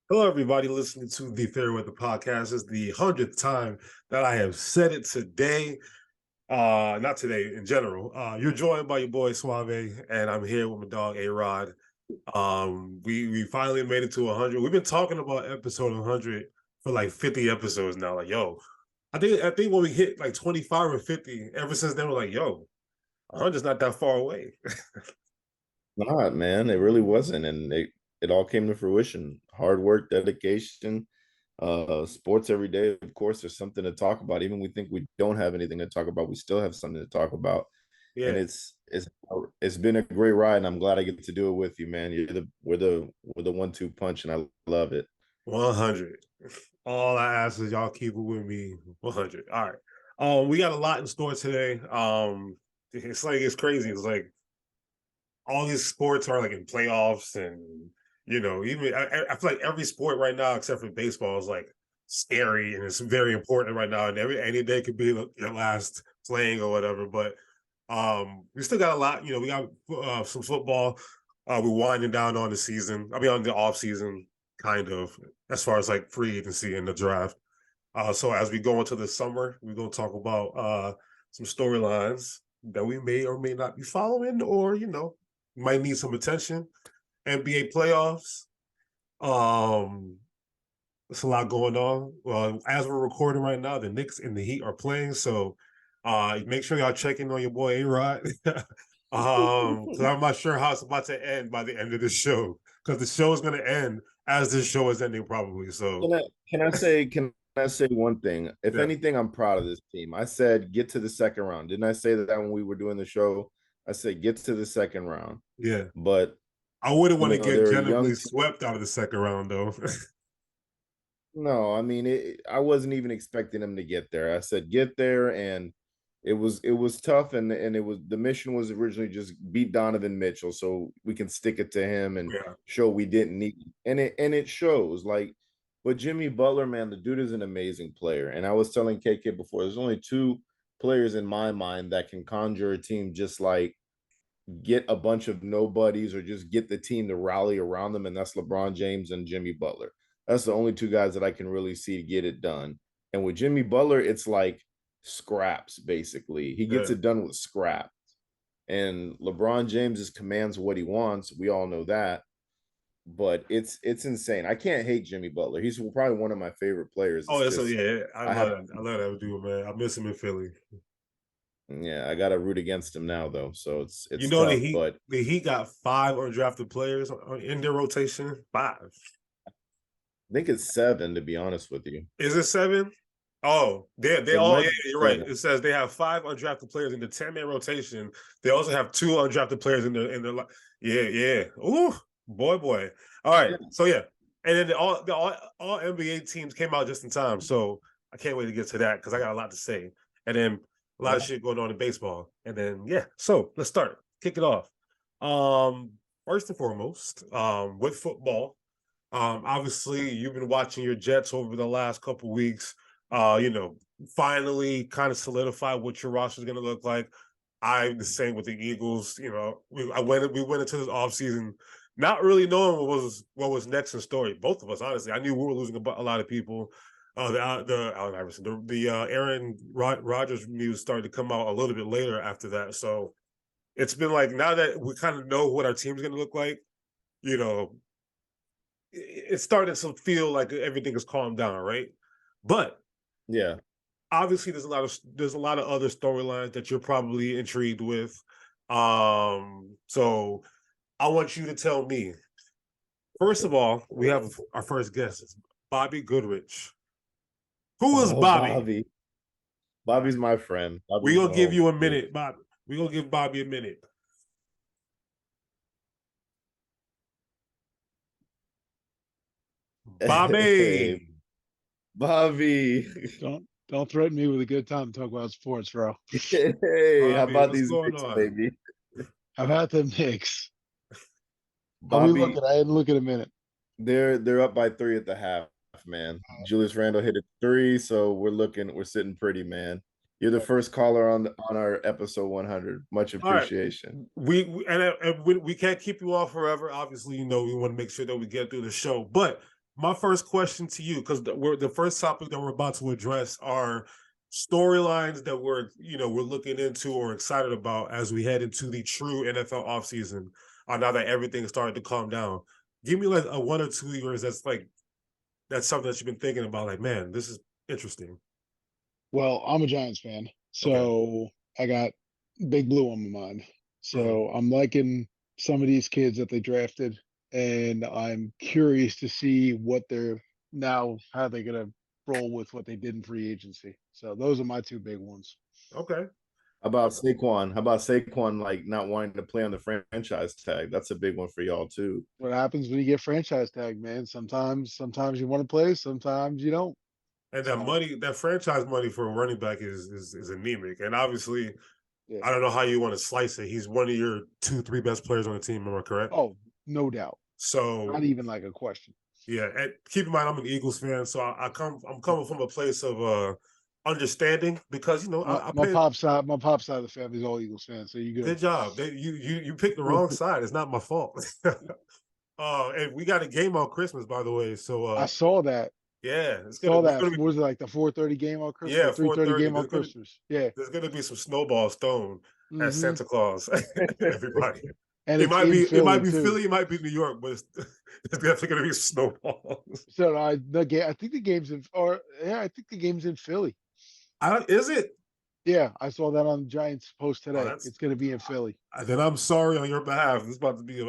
Hello, everybody listening to the Fairweather podcast. It's the 100th time that I have said it today. Not today, in general. You're joined by your boy Suave, and I'm here with my dog A-Rod. We finally made it to 100. We've been talking about episode 100 for like 50 episodes now. Like, yo, I think when we hit like 25 or 50, ever since then, we're like, yo, 100's not that far away. Not, man. It really wasn't. And it all came to fruition. Hard work, dedication, sports every day. Of course, there's something to talk about. Even we think we don't have anything to talk about, we still have something to talk about. And Yeah, it's been a great ride, and I'm glad I get to do it with you, man. We're the 1-2 punch, and I love it. 100. All I ask is y'all keep it with me 100. All right. We got a lot in store today. It's crazy. It's like all these sports are like in playoffs, and even I feel like every sport right now except for baseball is like scary and it's very important right now. And any day could be your last playing or whatever. But we still got a lot. We got some football. We're winding down on the season. I mean, on the off season, kind of, as far as like free agency and the draft. So as we go into the summer, we're gonna talk about some storylines that we may or may not be following, or might need some attention. NBA playoffs. Um, there's a lot going on. Well, as we're recording right now, the Knicks and the Heat are playing. So make sure y'all check in on your boy A-Rod. Because I'm not sure how it's about to end by the end of the show. Because the show is going to end as this show is ending, probably. So Can I say one thing? If yeah, anything, I'm proud of this team. I said get to the second round. Didn't I say that when we were doing the show? I said get to the second round. yeah. But I wouldn't want to get they're a generally young team. swept out of the second round, though. No, I mean, I wasn't even expecting them to get there. I said get there, and it was tough, and it was the mission was originally just beat Donovan Mitchell, so we can stick it to him and Yeah, show we didn't need, and it shows. Like, but Jimmy Butler, man, the dude is an amazing player. And I was telling KK before, there's only two players in my mind that can conjure a team just like get a bunch of nobodies or just get the team to rally around them, and that's LeBron James and Jimmy Butler. That's the only two guys that I can really see to get it done. And with Jimmy Butler, it's like scraps, basically. He gets yeah. it done with scraps. And LeBron James just commands what he wants. We all know that. But it's insane. I can't hate Jimmy Butler. He's probably one of my favorite players. Oh, It's yeah, so just yeah, I I have love that. I love that dude, man. I miss him in Philly. yeah, I gotta root against him now though. So it's You it's know tough. But the Heat got five undrafted players in their rotation. Five. I think it's 7, to be honest with you. Is it seven? Oh, they It all. might Yeah, be you're right. 7. It says they have five undrafted players in the 10-man rotation. They also have two undrafted players in the. Yeah, yeah. Ooh, boy. All right. So yeah, and then all NBA teams came out just in time. So I can't wait to get to that because I got a lot to say. And then a lot of Yeah. shit going on in baseball. And then yeah, so let's start. Kick it off. First and foremost, with football. Obviously, you've been watching your Jets over the last couple weeks. You know, finally kind of solidify what your roster is going to look like. I'm the same with the Eagles. You know, we went into this offseason not really knowing what was next in story. Both of us, honestly, I knew we were losing a lot of people. The Allen Iverson, the Aaron Rodgers news started to come out a little bit later after that. So it's been like now that we kind of know what our team's going to look like. You know, it's starting to feel like everything is calmed down, right? But Yeah. obviously, there's a lot of other storylines that you're probably intrigued with. So I want you to tell me. First of all, we have our first guest. It's Bobby Goodrich. Who is Oh, Bobby? Bobby. Bobby's my friend. We Bobby's gonna give oh you a dude. minute, Bobby. We gonna give Bobby a minute. Hey, Bobby. Bobby. Don't threaten me with a good time to talk about sports, bro. Hey, how Bobby, about what's these going Knicks, on? baby? How about the Knicks? How we Bobby, looking? I didn't look in a minute. they're up by 3 at the half, man. Julius Randle hit a three, so we're sitting pretty, man. You're the first caller on our episode 100. Much All right. appreciation. We can't keep you on forever. Obviously, we want to make sure that we get through the show. But My first question to you, because the first topic that we're about to address are storylines that we're looking into or excited about as we head into the true NFL offseason. Now that everything is starting to calm down, give me like a 1 or 2 years that's something that you've been thinking about. Like, man, this is interesting. Well, I'm a Giants fan, so I got Big Blue on my mind. So I'm liking some of these kids that they drafted, and I'm curious to see what they're now, how they're gonna roll with what they did in free agency. So those are my two big ones. Okay. How about Saquon? How about Saquon like not wanting to play on the franchise tag? That's a big one for y'all too. What happens when you get franchise tag, man? Sometimes you want to play, sometimes you don't. And that money, that franchise money for a running back is anemic. And obviously, I don't know how you want to slice it. He's one of your 2-3 best players on the team. Am I correct? Oh, no doubt. So not even like a question. Yeah, and keep in mind I'm an Eagles fan, so I'm coming from a place of understanding because my pop's side of the family is all Eagles fans. So you good? Good job. You picked the wrong side. It's not my fault. And we got a game on Christmas, by the way. So I saw that. Yeah, What was it, like the 4:30 game on Christmas? Yeah, 3:30 game on Christmas. Yeah, there's gonna be some snowballs thrown at Santa Claus. Everybody. And it might be too. Philly, it might be New York, but there's definitely gonna be snowballs. So I think the game's in Philly. Is it? Yeah, I saw that on the Giants post today. It's going to be in Philly. Then I'm sorry on your behalf. It's about to be be a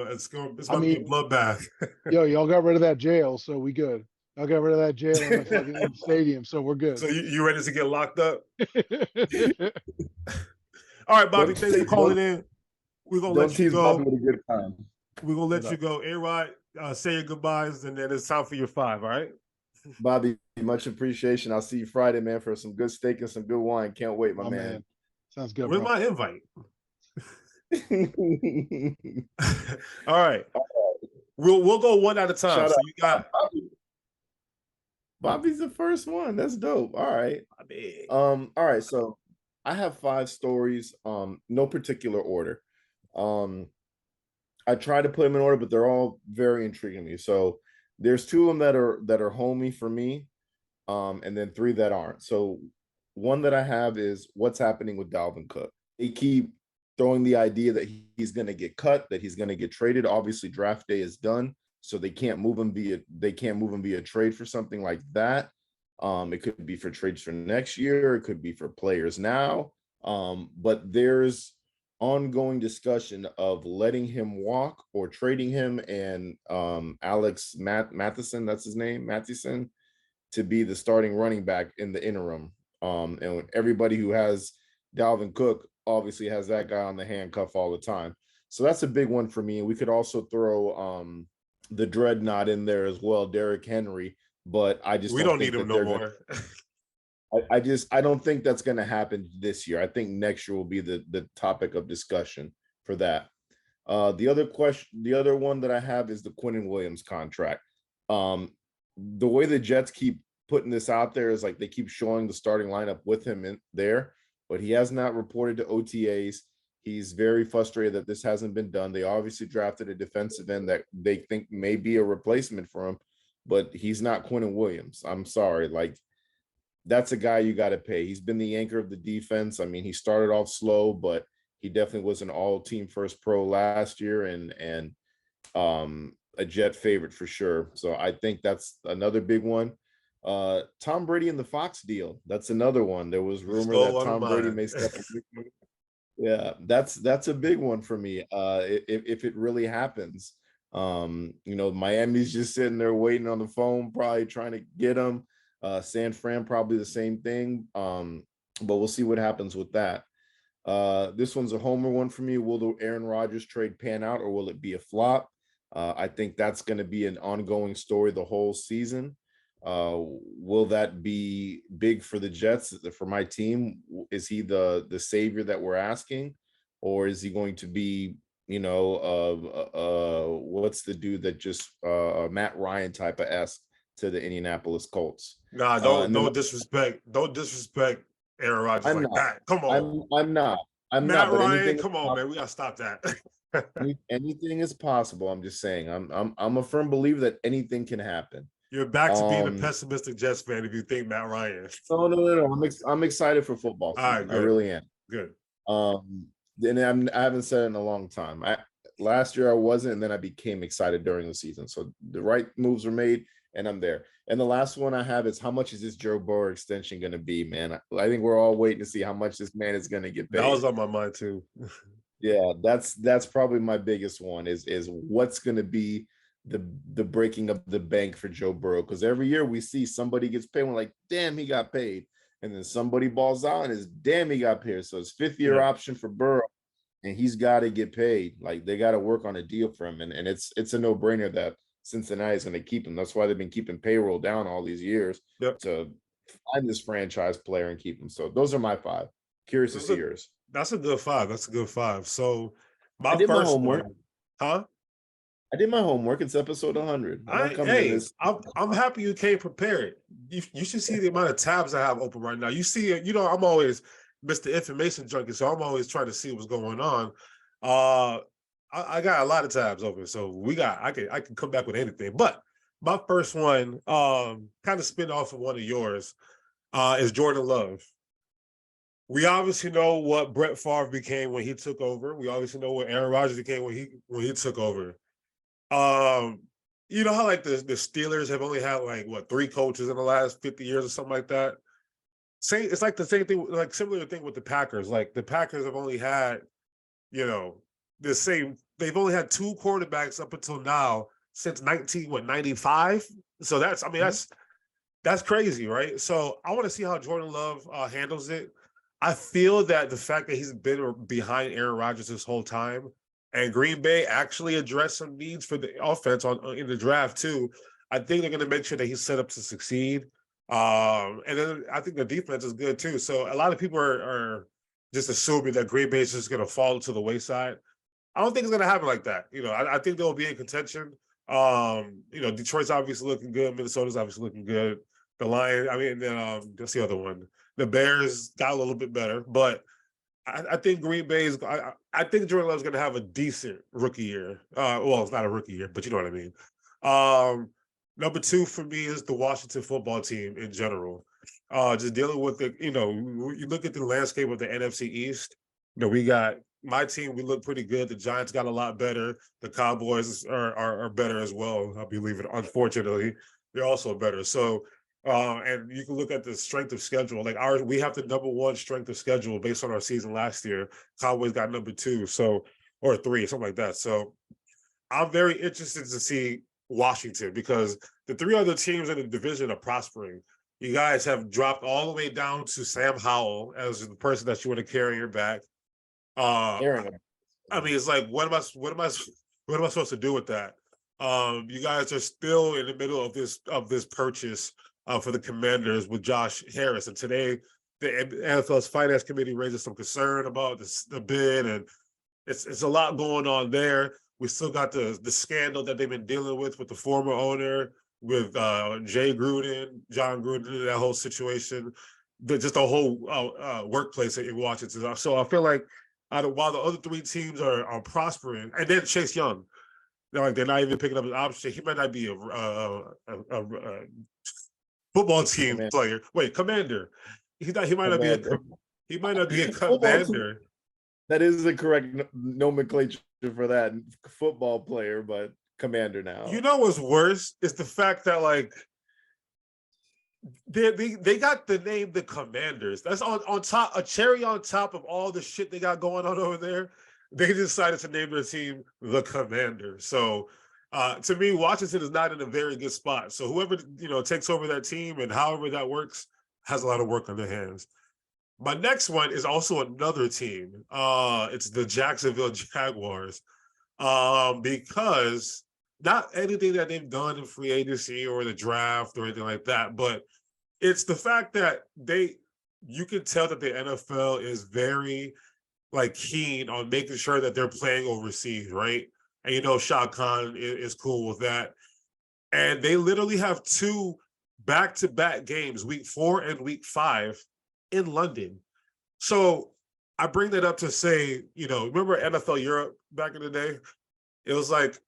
bloodbath. Y'all got rid of that jail, so we good. Y'all got rid of that jail in the fucking stadium, so we're good. So you ready to get locked up? All right, Bobby, thanks for calling in. We're gonna let you go. We're gonna let you go. A-Rod, say your goodbyes, and then it's time for your 5. All right. Bobby, much appreciation. I'll see you Friday, man, for some good steak and some good wine. Can't wait, my man. Sounds good. Where's my invite? All right. We'll go one at a time. Shout so out. you got Bobby's the first one. That's dope. All right. All right. So I have 5 stories. No particular order. I try to put them in order, but they're all very intriguing to me. So there's 2 of them that are homey for me, and then 3 that aren't. So one that I have is what's happening with Dalvin Cook. They keep throwing the idea that he's going to get cut, that he's going to get traded. Obviously, draft day is done, so they can't move him via trade for something like that. It could be for trades for next year. It could be for players now. But there's ongoing discussion of letting him walk or trading him and Alex Matheson, that's his name, Matheson, to be the starting running back in the interim. And everybody who has Dalvin Cook obviously has that guy on the handcuff all the time. So that's a big one for me. And we could also throw the dreadnought in there as well, Derrick Henry. But we don't need him no more. I don't think that's going to happen this year. I think next year will be the topic of discussion for that. The other one that I have is the Quinnen Williams contract. The way the Jets keep putting this out there is like they keep showing the starting lineup with him in there, but he has not reported to OTAs. He's very frustrated that this hasn't been done. They obviously drafted a defensive end that they think may be a replacement for him, but he's not Quinnen Williams. I'm sorry. Like, that's a guy you got to pay. He's been the anchor of the defense. I mean, he started off slow, but he definitely was an all-team first pro last year and a Jet favorite for sure. So I think that's another big one. Tom Brady and the Fox deal. That's another one. There was rumor that Tom Brady may step. Yeah, that's a big one for me. If it really happens, Miami's just sitting there waiting on the phone, probably trying to get him. San Fran probably the same thing, but we'll see what happens with that. This one's a homer one for me. Will the Aaron Rodgers trade pan out, or will it be a flop? I think that's going to be an ongoing story the whole season. Will that be big for the Jets, for my team? Is he the savior that we're asking, or is he going to be, what's the dude that just Matt Ryan type of esque to the Indianapolis Colts? Nah, don't disrespect Aaron Rodgers like that. Come on, I'm not. Matt Ryan, come on, man, we gotta stop that. Anything is possible. I'm just saying. I'm a firm believer that anything can happen. You're back to being a Um, pessimistic Jets fan if you think Matt Ryan. no. I'm excited for football All right, season. I good, really am. good. I haven't said it in a long time. Last year I wasn't, and then I became excited during the season. So the right moves were made, and I'm there. And the last one I have is, how much is this Joe Burrow extension going to be, man? I think we're all waiting to see how much this man is going to get paid. That was on my mind too. Yeah, that's probably my biggest one is what's going to be the breaking of the bank for Joe Burrow, because every year we see somebody gets paid, we're like, damn, he got paid, and then somebody balls out and is, damn, he got paid. So it's 5th-year option for Burrow, and he's got to get paid. Like, they got to work on a deal for him, and it's a no-brainer that Cincinnati is going to keep him. That's why they've been keeping payroll down all these years to find this franchise player and keep him. So those are my 5. Curious to see yours. That's a good 5. That's a good 5. So I did my homework. Huh? I did my homework. It's episode 100. I'm happy you came prepared. You should see the amount of tabs I have open right now. You see, I'm always Mr. Information Junkie, so I'm always trying to see what's going on. I got a lot of tabs open, so I can come back with anything. But my first one, kind of spin off of one of yours, is Jordan Love. We obviously know what Brett Favre became when he took over. We obviously know what Aaron Rodgers became when he took over. You know how like the Steelers have only had like 3 coaches in the last 50 years or something like that? It's like the same thing, like similar thing with the Packers. Like the Packers have only had, they've only had 2 quarterbacks up until now since 95. So that's crazy, right? So I want to see how Jordan Love handles it. I feel that the fact that he's been behind Aaron Rodgers this whole time, and Green Bay actually addressed some needs for the offense in the draft too, I think they're going to make sure that he's set up to succeed. And then I think the defense is good too. So a lot of people are just assuming that Green Bay is just going to fall to the wayside. I don't think it's going to happen like that. I think they'll be in contention. Detroit's obviously looking good. Minnesota's obviously looking good. The Lions, that's the other one. The Bears got a little bit better, but I think Green Bay is. I think Jordan Love's going to have a decent rookie year. Well, it's not a rookie year, but you know what I mean. Number 2 for me is the Washington football team in general. Just dealing with you look at the landscape of the NFC East. We got my team. We look pretty good. The Giants got a lot better. The Cowboys are better as well. I believe it. Unfortunately, they're also better. So. And you can look at the strength of schedule. Like we have the number 1 strength of schedule based on our season last year. Cowboys got number 2, or 3, something like that. So I'm very interested to see Washington, because the 3 other teams in the division are prospering. You guys have dropped all the way down to Sam Howell as the person that you want to carry your back. It's like, what am I supposed to do with that? You guys are still in the middle of this purchase for the Commanders with Josh Harris. And today, the NFL's Finance Committee raises some concern about the bid, and it's a lot going on there. We still got the scandal that they've been dealing with the former owner, with Jay Gruden, John Gruden, that whole situation, just the whole workplace in Washington. So I feel like while the other 3 teams are prospering, and then Chase Young, they're not even picking up his option. He might not be a football team player. Wait, commander. He might not be a commander. That is the correct nomenclature for that, football player, but commander now. You know what's worse is the fact that they got the name the Commanders. That's on top, a cherry on top of all the shit they got going on over there. They decided to name their team the Commander. So to me, Washington is not in a very good spot. So whoever takes over that team, and however that works, has a lot of work on their hands. My next one is also another team. It's the Jacksonville Jaguars, because not anything that they've done in free agency or the draft or anything like that, but it's the fact that you can tell that the NFL is very keen on making sure that they're playing overseas, right? And Shad Khan is cool with that. And they literally have 2 back-to-back games, week 4 and week 5, in London. So I bring that up to say, remember NFL Europe back in the day? It was like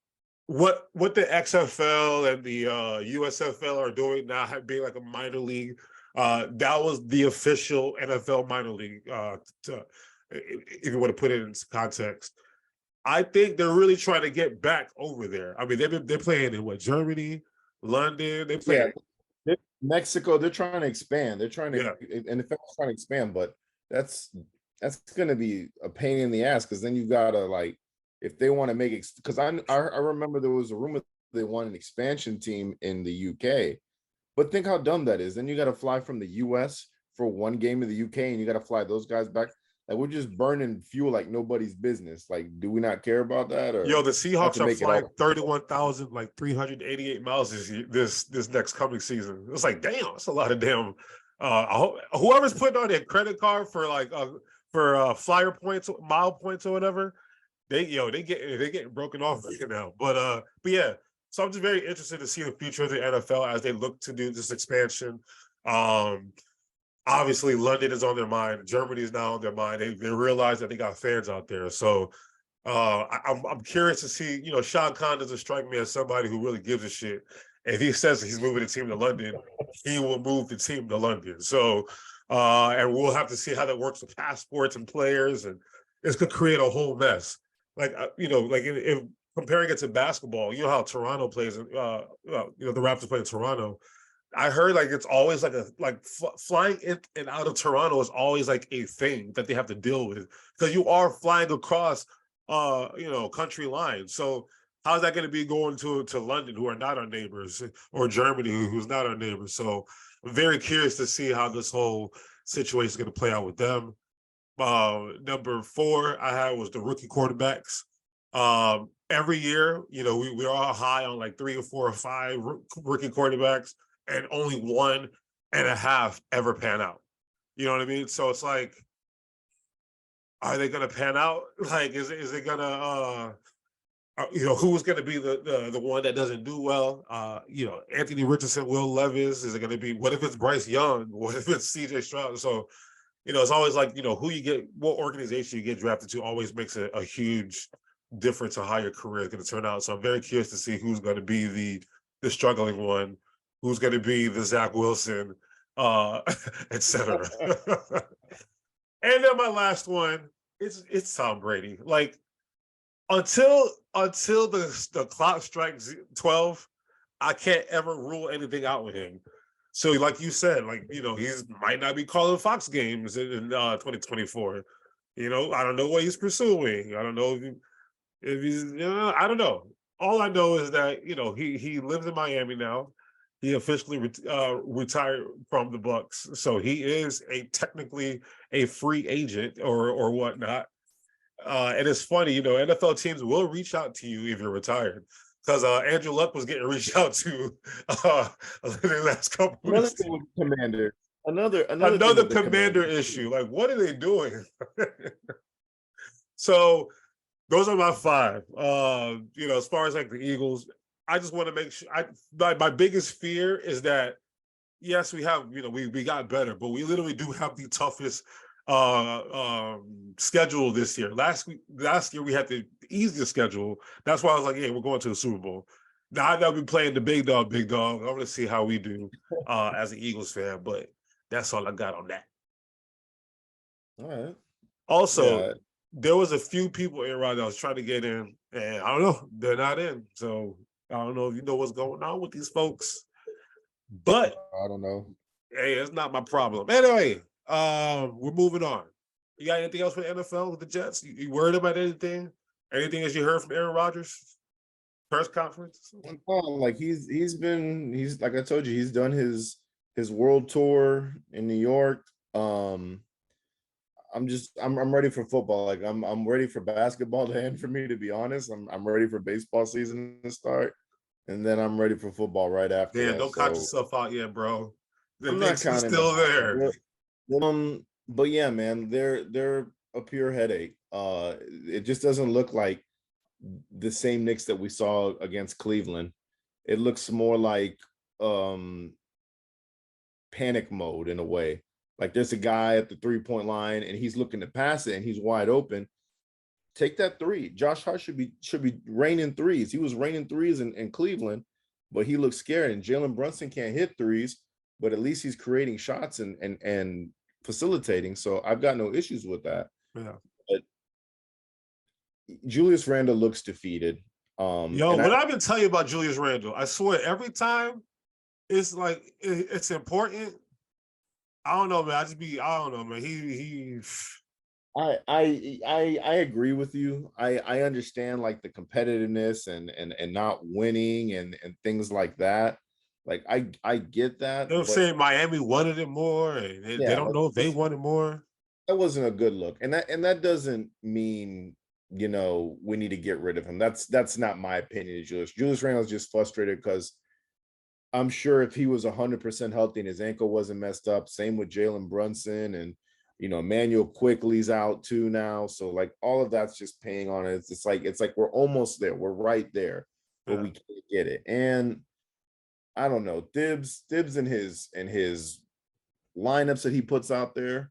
what the XFL and the USFL are doing now, being like a minor league, that was the official NFL minor league. If you want to put it into context, I think they're really trying to get back over there. I mean, they're playing in what, Germany, London. They play. Mexico. They're trying to expand. They're trying to, and the FL's trying to expand, but that's going to be a pain in the ass because then you gotta like, if they want to make it, because I remember there was a rumor they want an expansion team in the UK, but think how dumb that is. Then you got to fly from the US for one game in the UK, and you got to fly those guys back. Like, we're just burning fuel like nobody's business. Like, do we not care about that? Or the Seahawks are flying 31,388 miles this next coming season. It's like, damn, that's a lot of damn. Whoever's putting on their credit card for like for flyer points, mile points, or whatever, they getting broken off right now. But yeah. So I'm just very interested to see the future of the NFL as they look to do this expansion. Obviously, London is on their mind. Germany is now on their mind. They realize that they got fans out there. So I'm curious to see. Sean Conn doesn't strike me as somebody who really gives a shit. If he says he's moving the team to London, he will move the team to London. So, and we'll have to see how that works with passports and players, and this could create a whole mess. Like if comparing it to basketball, you know how Toronto plays. The Raptors play in Toronto. I heard like it's always like flying in and out of Toronto is always like a thing that they have to deal with because you are flying across country lines. So how's that going to be going to London, who are not our neighbors, or Germany, who's not our neighbors? So I'm very curious to see how this whole situation is going to play out with them. Number 4 I had was the rookie quarterbacks. Every year, we're all high on like 3 or 4 or 5 rookie quarterbacks, and only 1.5 ever pan out. You know what I mean? So it's like, are they going to pan out? Like, is it going to, who's going to be the one that doesn't do well? Anthony Richardson, Will Levis. Is it going to be? What if it's Bryce Young? What if it's C.J. Stroud? So, it's always like, who you get, what organization you get drafted to, always makes a huge difference on how your career is going to turn out. So I'm very curious to see who's going to be the struggling one. Who's going to be the Zach Wilson, etc. And then my last one, it's Tom Brady. Like, until the clock strikes 12, I can't ever rule anything out with him. So, like you said, like, he's might not be calling Fox games in 2024. I don't know what he's pursuing. I don't know if he's, I don't know. All I know is that he lives in Miami now. He officially retired from the Bucks, so he is technically a free agent or whatnot. And it's funny, NFL teams will reach out to you if you're retired, because Andrew Luck was getting reached out to the last couple weeks. Commander, another commander issue. Like, what are they doing? So those are my 5. As far as like the Eagles, I just want to make sure. My biggest fear is that, yes, we have, we got better, but we literally do have the toughest schedule this year. Last year we had the easiest schedule. That's why I was like, hey, we're going to the Super Bowl. Now that we're playing the big dog, I want to see how we do as an Eagles fan. But that's all I got on that. All right. Also, there was a few people in that was trying to get in, and I don't know, they're not in. So I don't know if you know what's going on with these folks, but I don't know. Hey, it's not my problem. Anyway, we're moving on. You got anything else for the NFL with the Jets? You worried about anything? Anything as you heard from Aaron Rodgers? Press conference? Like he's like I told you, he's done his world tour in New York. I'm ready for football. Like I'm ready for basketball to end for me, to be honest. I'm ready for baseball season to start, and then I'm ready for football right after. Yeah, don't count yourself out yet, bro. The Knicks are still there. But yeah, man, they're a pure headache. It just doesn't look like the same Knicks that we saw against Cleveland. It looks more like panic mode in a way. Like there's a guy at the 3-point line and he's looking to pass it and he's wide open. take that three. Josh Hart should be raining threes. He was raining threes in Cleveland, but he looks scared. And Jalen Brunson can't hit threes, but at least he's creating shots and facilitating. So I've got no issues with that. Yeah. But Julius Randle looks defeated. What I've been telling you about Julius Randle, I swear every time it's like it's important. I don't know, man. I don't know, man. I agree with you. I understand like the competitiveness and not winning and things like that. Like I get that. They're saying Miami wanted it more, and they don't know if they wanted more. That wasn't a good look, and that doesn't mean we need to get rid of him. That's not my opinion. Julius Randle's just frustrated because I'm sure if he was 100% healthy and his ankle wasn't messed up, same with Jalen Brunson and Emmanuel Quickly's out too now. So like all of that's just paying on it. It's like we're almost there. We're right there, but we can't get it. And I don't know, Thibs and his lineups that he puts out there.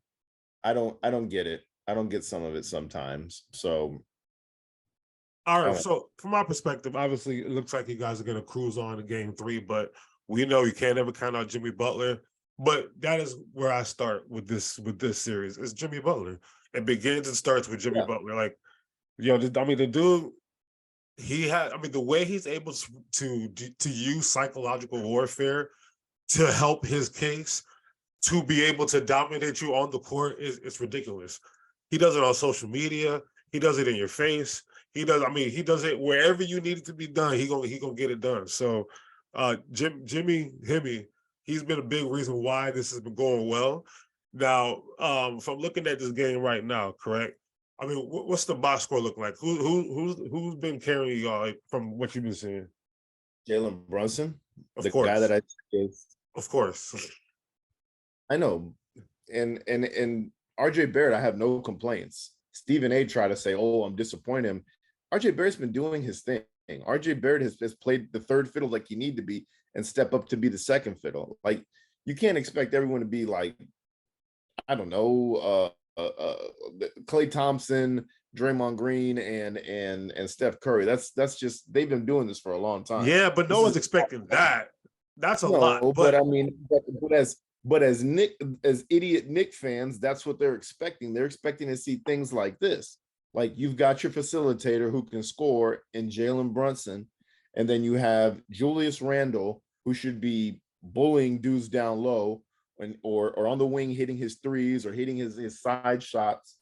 I don't get it. I don't get some of it sometimes. So all right. So from my perspective, obviously it looks like you guys are going to cruise on to game 3, but we know you can't ever count out Jimmy Butler. But that is where I start with this series. It's Jimmy Butler. It begins and starts with Jimmy Butler. Like, the dude, the way he's able to use psychological warfare to help his case, to be able to dominate you on the court is ridiculous. He does it on social media. He does it in your face. He does it wherever you need it to be done. He gonna get it done. So, Jimmy, he's been a big reason why this has been going well. Now, if I'm looking at this game right now, correct? I mean, what's the box score look like? Who's been carrying y'all like, from what you've been seeing? Jalen Brunson, of course. Guy that I is. Of course. I know, and RJ Barrett, I have no complaints. Stephen A. tried to say, "Oh, I'm disappointed him." RJ Barrett's been doing his thing. RJ Barrett has played the third fiddle like you need to be and step up to be the second fiddle. Like you can't expect everyone to be like, I don't know, Klay Thompson, Draymond Green, and Steph Curry. That's just they've been doing this for a long time. Yeah, but no one's expecting that. That's a lot. But I mean, but as idiot Knick fans, that's what they're expecting. They're expecting to see things like this. Like you've got your facilitator who can score in Jalen Brunson, and then you have Julius Randle who should be bullying dudes down low or on the wing hitting his threes or hitting his side shots,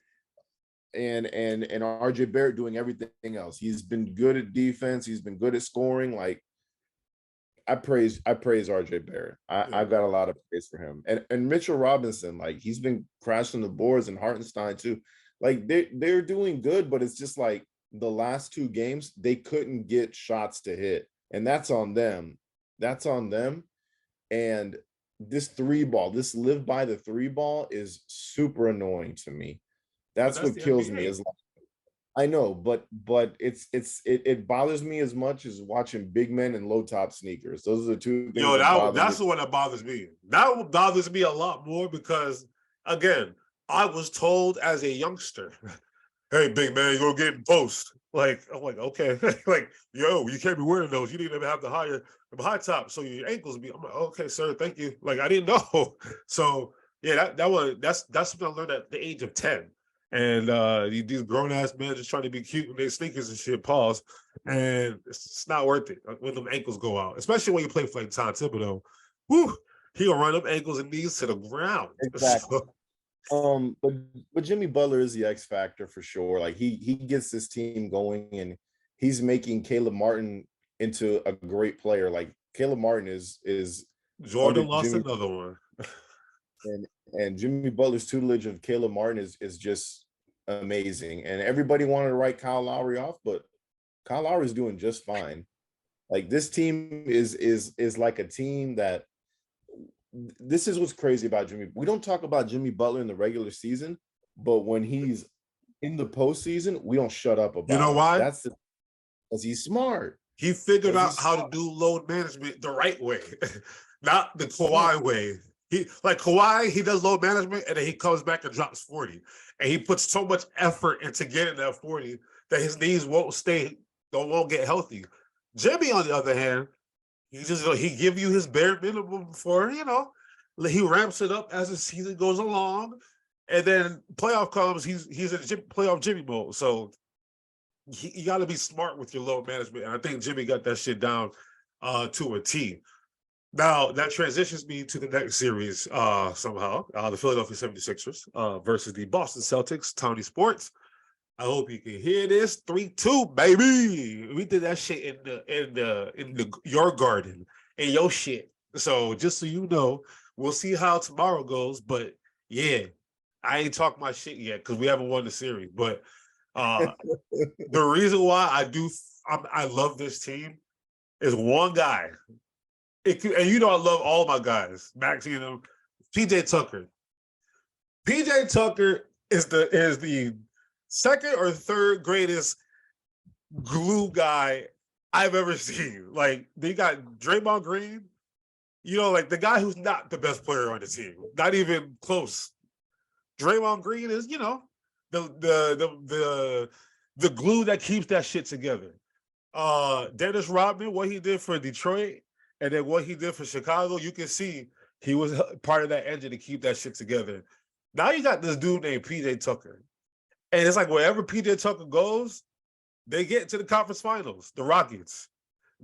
and RJ Barrett doing everything else. He's been good at defense. He's been good at scoring. Like I praise RJ Barrett. I've got a lot of praise for him. And Mitchell Robinson, like he's been crashing the boards, and Hartenstein too. Like they're doing good, but it's just like the last 2 games they couldn't get shots to hit, and that's on them. And this 3-ball, this live by the 3-ball is super annoying to me. That's what kills me. Is like, I know, but it bothers me as much as watching big men in low top sneakers. Those are the 2 things. That's the one that bothers me. That bothers me a lot more because, again, I was told as a youngster, "Hey, big man, you're getting post." Like I'm like, okay, like yo, you can't be wearing those. You need to have the high top, so your ankles be. I'm like, okay, sir, thank you. Like I didn't know. So yeah, that's something I learned at the age of 10. And these grown ass men just trying to be cute with their sneakers and shit. Pause. And it's not worth it when them ankles go out, especially when you play for like Tom Thibodeau. Woo, he'll run up ankles and knees to the ground. Exactly. But Jimmy Butler is the X factor for sure. Like he gets this team going, and he's making Caleb Martin into a great player. Like Caleb Martin is Jordan lost another one. and Jimmy Butler's tutelage of Caleb Martin is just amazing. And everybody wanted to write Kyle Lowry off, but Kyle Lowry is doing just fine. Like this team is like a team that. This is what's crazy about Jimmy. We don't talk about Jimmy Butler in the regular season, but when he's in the postseason, we don't shut up about it. You know why? That's because he's smart. He figured out how to do load management the right way, not the Kawhi way. Kawhi, he does load management and then he comes back and drops 40. And he puts so much effort into getting that 40 that his knees won't get healthy. Jimmy, on the other hand, he give you his bare minimum before, he ramps it up as the season goes along, and then playoff comes, he's in playoff Jimmy mode. So you got to be smart with your load management, and I think Jimmy got that shit down to a T. Now, that transitions me to the next series somehow, the Philadelphia 76ers versus the Boston Celtics, Tony Sports. I hope you can hear this. 3-2, baby. We did that shit in your garden, in your shit. So just so you know, we'll see how tomorrow goes. But yeah, I ain't talking my shit yet because we haven't won the series. But the reason why I love this team is one guy. And I love all my guys. Max, PJ Tucker. PJ Tucker is the second or third greatest glue guy I've ever seen. Like, they got Draymond Green, like the guy who's not the best player on the team, not even close. Draymond Green is, the glue that keeps that shit together. Dennis Rodman, what he did for Detroit, and then what he did for Chicago, you can see he was part of that engine to keep that shit together. Now you got this dude named PJ Tucker. And it's like wherever PJ Tucker goes, they get to the conference finals. The Rockets,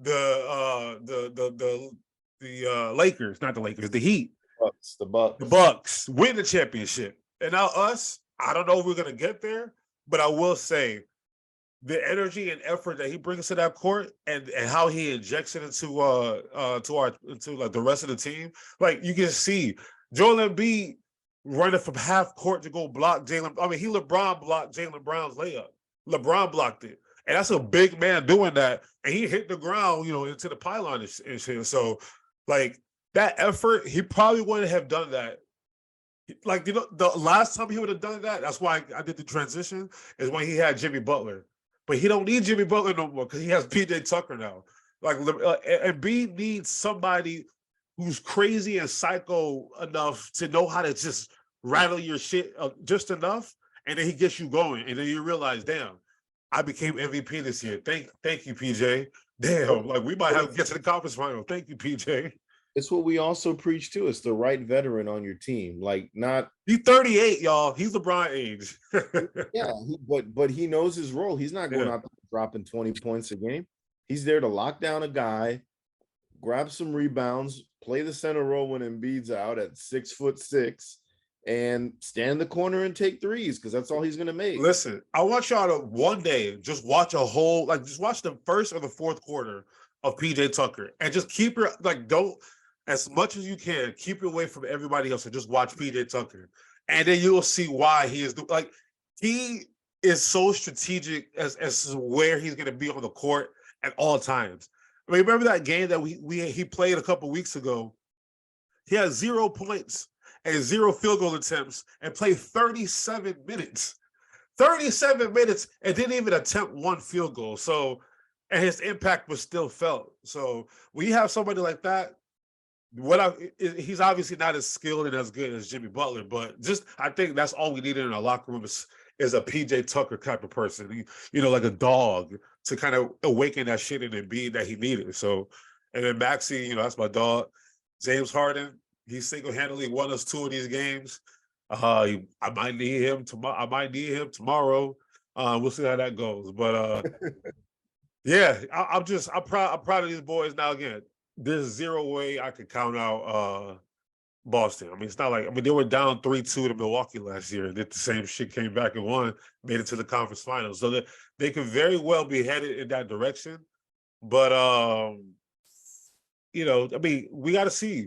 the Lakers, not the Lakers, the Heat, the Bucks win the championship. And now us, I don't know if we're gonna get there, but I will say the energy and effort that he brings to that court and how he injects it into like the rest of the team. Like, you can see Joel Embiid running from half court to go block Jaylen. I mean, LeBron blocked Jaylen Brown's layup. LeBron blocked it. And that's a big man doing that. And he hit the ground, into the pylon and shit. So, like, that effort, he probably wouldn't have done that. Like, the last time he would have done that, that's why I did the transition, is when he had Jimmy Butler. But he don't need Jimmy Butler no more because he has PJ Tucker now. Like, Embiid needs somebody who's crazy and psycho enough to know how to just rattle your shit just enough, and then he gets you going, and then you realize, damn, I became MVP this year. Thank you, PJ. Damn, like, we might have to get to the conference final. Thank you, PJ. It's what we also preach too. It's the right veteran on your team. Like, not he's 38, y'all. He's LeBron age. Yeah, but he knows his role. He's not going out dropping 20 points a game. He's there to lock down a guy, grab some rebounds, play the center role when Embiid's out at 6'6", and stand in the corner and take threes because that's all he's going to make. Listen, I want y'all to one day just watch just watch the first or the fourth quarter of PJ Tucker and just keep your, don't, as much as you can, keep your away from everybody else and just watch PJ Tucker. And then you'll see why he is so strategic as to where he's going to be on the court at all times. I mean, remember that game that he played a couple weeks ago? He had 0 points and 0 field goal attempts and played 37 minutes. 37 minutes and didn't even attempt one field goal. So, and his impact was still felt. So when you have somebody like that, he's obviously not as skilled and as good as Jimmy Butler, but I think that's all we needed in our locker room is a PJ Tucker type of person, like a dog to kind of awaken that shit in Embiid that he needed. So, and then Maxey, that's my dog. James Harden, he single-handedly won us 2 of these games. I might need him tomorrow. We'll see how that goes. But yeah, I'm proud of these boys. Now, again, there's 0 way I could count out Boston. I mean, it's not like, they were down 3-2 to Milwaukee last year and did the same shit, came back and won, made it to the conference finals. So they could very well be headed in that direction. But I mean, we got to see.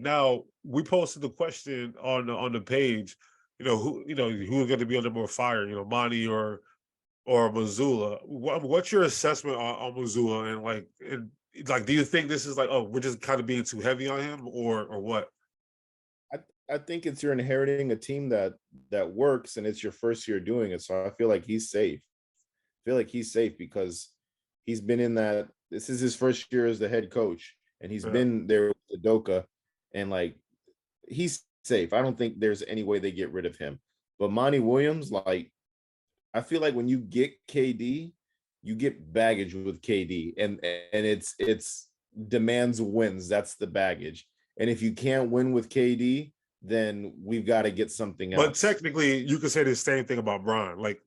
Now, we posted the question on the page, who's going to be under more fire, Monty or Mazzulla. What's your assessment on Mazzulla, and do you think this is we're just kind of being too heavy on him, or what? I think it's you're inheriting a team that works, and it's your first year doing it. So I feel like he's safe. Because he's been in that. This is his first year as the head coach, and he's been there with Udoka, and he's safe. I don't think there's any way they get rid of him. But Monty Williams, I feel like when you get KD, you get baggage with KD, and it's demands wins. That's the baggage. And if you can't win with KD, then we've got to get something But else. technically, you could say the same thing about Bron. Like,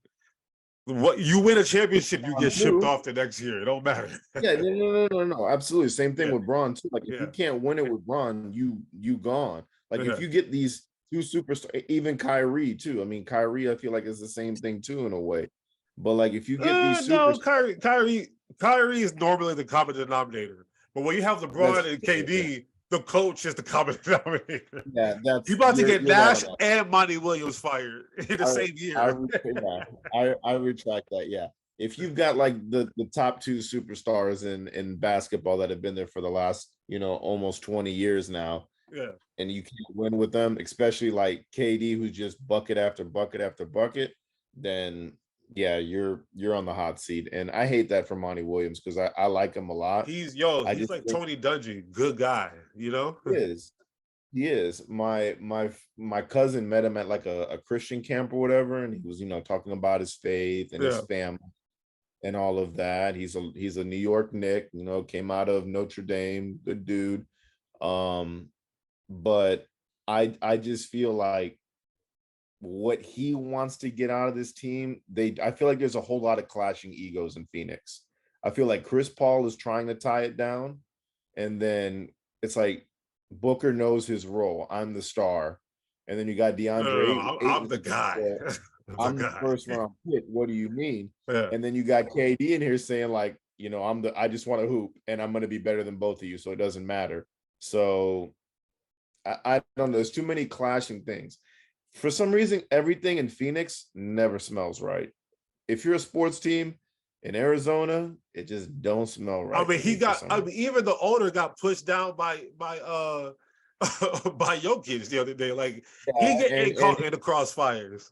what you win a championship, you get shipped off the next year. It don't matter. Yeah, no. Absolutely. Same thing Yeah. with Bron too. Like if Yeah. you can't win it with Bron, you gone. Like Yeah. if you get these two superstars, even Kyrie too. I mean, Kyrie, I feel like is the same thing too in a way. But like if you get these No, superstars, Kyrie is normally the common denominator. But when you have LeBron and KD, the coach is the common denominator. yeah, that's You about to get you're right Nash and Monty Williams fired in the same year. I retract that. Yeah. If you've got like the top two superstars in basketball that have been there for the last, almost 20 years now, yeah, and you can't win with them, especially like KD, who's just bucket after bucket after bucket, then yeah, you're on the hot seat. And I hate that for Monty Williams because I like him a lot. he's just like think Tony Dungy, good guy, he is. He is. My cousin met him at like a Christian camp or whatever, and he was, talking about his faith and his family and all of that. He's a New York Knick, came out of Notre Dame, good dude. But I just feel like what he wants to get out of this team, I feel like there's a whole lot of clashing egos in Phoenix. I feel like Chris Paul is trying to tie it down, and then it's like Booker knows his role. I'm the star. And then you got DeAndre. No, I'm the guy. I'm the first round pick. What do you mean? Yeah. And then you got KD in here saying, like, I just want to hoop and I'm going to be better than both of you. So it doesn't matter. So I don't know. There's too many clashing things. For some reason, everything in Phoenix never smells right. If you're a sports team in Arizona, it just don't smell right. I mean, even the owner got pushed down by by Jokic the other day. Like he get caught in the crossfires.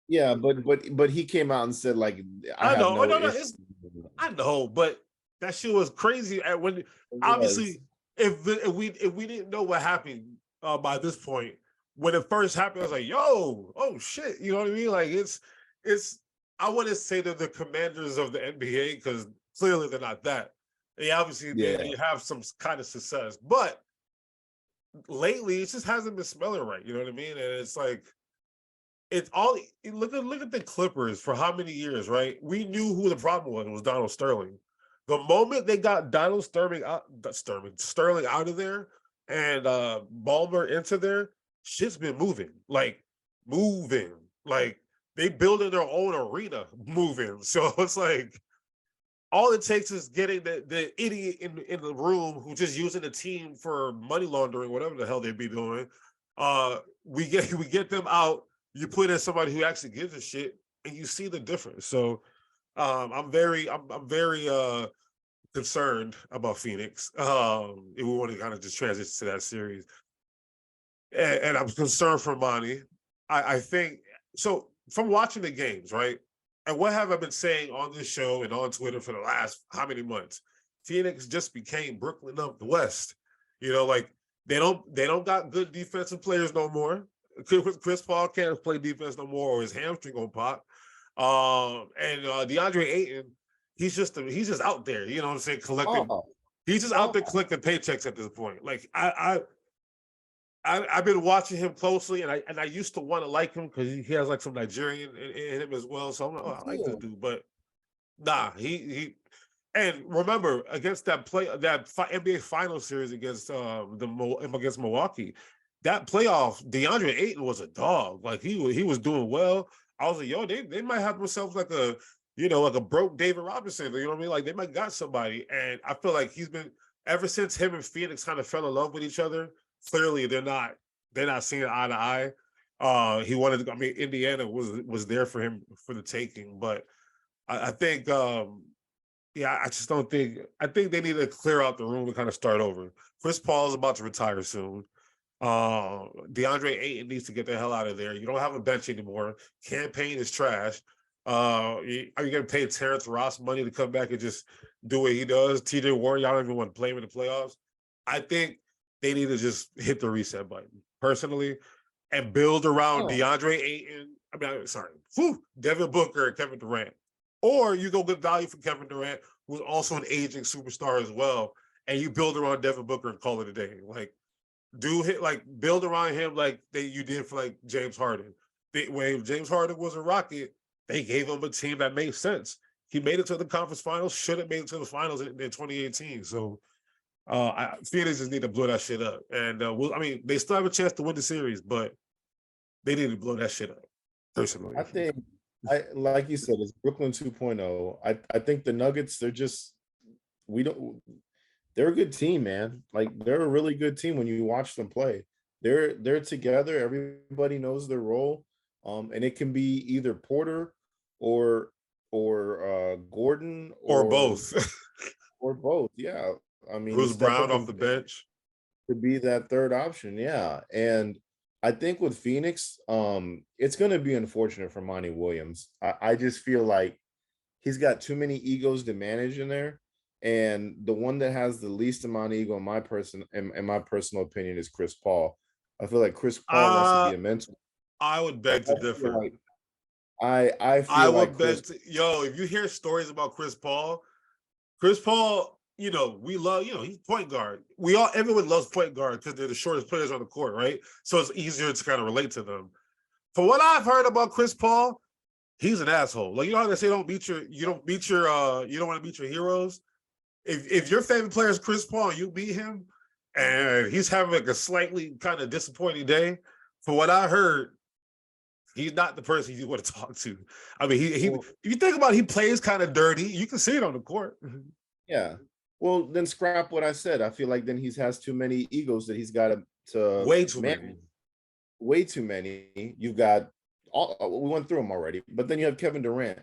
Yeah, but he came out and said like I know, but that shit was crazy. When obviously, if we didn't know what happened by this point, when it first happened, I was like, "Yo, oh shit," you know what I mean? Like it's. I wouldn't say they're the commanders of the NBA because clearly they're not that. They have some kind of success, but lately it just hasn't been smelling right. You know what I mean? And it's like it's all look at the Clippers for how many years, right? We knew who the problem was. It was Donald Sterling. The moment they got Donald Sterling out of there and Ballmer into there, shit's been moving. They building their own arena, moving. So it's like all it takes is getting the idiot in the room who's just using the team for money laundering, whatever the hell they be doing. We get them out. You put in somebody who actually gives a shit, and you see the difference. So I'm very concerned about Phoenix. If we want to kind of just transition to that series, and I'm concerned for Monty. I think so. From watching the games, right? And what have I been saying on this show and on Twitter for the last how many months? Phoenix just became Brooklyn of the West. Like they don't got good defensive players no more. Chris Paul can't play defense no more, or his hamstring gonna pop. And DeAndre Ayton, he's just out there. You know what I'm saying? Collecting. He's just out there collecting paychecks at this point. Like I've been watching him closely, and I used to want to like him because he has like some Nigerian in him as well. So I'm like, I like this dude, but nah, he. And remember, against that NBA Finals series against against Milwaukee, that playoff, DeAndre Ayton was a dog. Like he was doing well. I was like, yo, they might have themselves like a like a broke David Robinson. You know what I mean? Like they might got somebody, and I feel like he's been ever since him and Phoenix kind of fell in love with each other. Clearly, they're not seeing eye to eye. He wanted to. I mean, Indiana was there for him for the taking, but I think, I just don't think. I think they need to clear out the room and kind of start over. Chris Paul is about to retire soon. DeAndre Ayton needs to get the hell out of there. You don't have a bench anymore. Campaign is trash. Are you going to pay Terrence Ross money to come back and just do what he does? TJ Warren, y'all don't even want to play him in the playoffs. I think they need to just hit the reset button, personally. and build around Oh. DeAndre Ayton. Devin Booker and Kevin Durant. Or you go get value for Kevin Durant, who's also an aging superstar as well, and you build around Devin Booker and call it a day. Like, build around him like you did for like James Harden. When James Harden was a Rocket, they gave him a team that made sense. He made it to the conference finals, should have made it to the finals in 2018. So Phoenix just need to blow that shit up. And they still have a chance to win the series, but they need to blow that shit up. Personally, I think, like you said, it's Brooklyn 2.0. I think the Nuggets, they're a good team, man. Like, they're a really good team when you watch them play. They're together. Everybody knows their role. And it can be either Porter or Gordon or both. or both. Yeah. I mean, Bruce Brown off the bench to be that third option. Yeah. And I think with Phoenix, it's going to be unfortunate for Monty Williams. I just feel like he's got too many egos to manage in there. And the one that has the least amount of ego, in my personal opinion, is Chris Paul. I feel like Chris Paul wants to be a mentor. I would beg to differ. I would beg to, if you hear stories about Chris Paul, we love, he's point guard. Everyone loves point guard because they're the shortest players on the court, right? So it's easier to kind of relate to them. For what I've heard about Chris Paul, he's an asshole. Like, you know how they say you don't want to beat your heroes. If your favorite player is Chris Paul and you beat him and he's having like a slightly kind of disappointing day, for what I heard, he's not the person you want to talk to. I mean, if you think about it, he plays kind of dirty. You can see it on the court. Yeah. Well, then scrap what I said. I feel like then he has too many egos that he's got to way too many. Way too many. You've got we went through them already, but then you have Kevin Durant.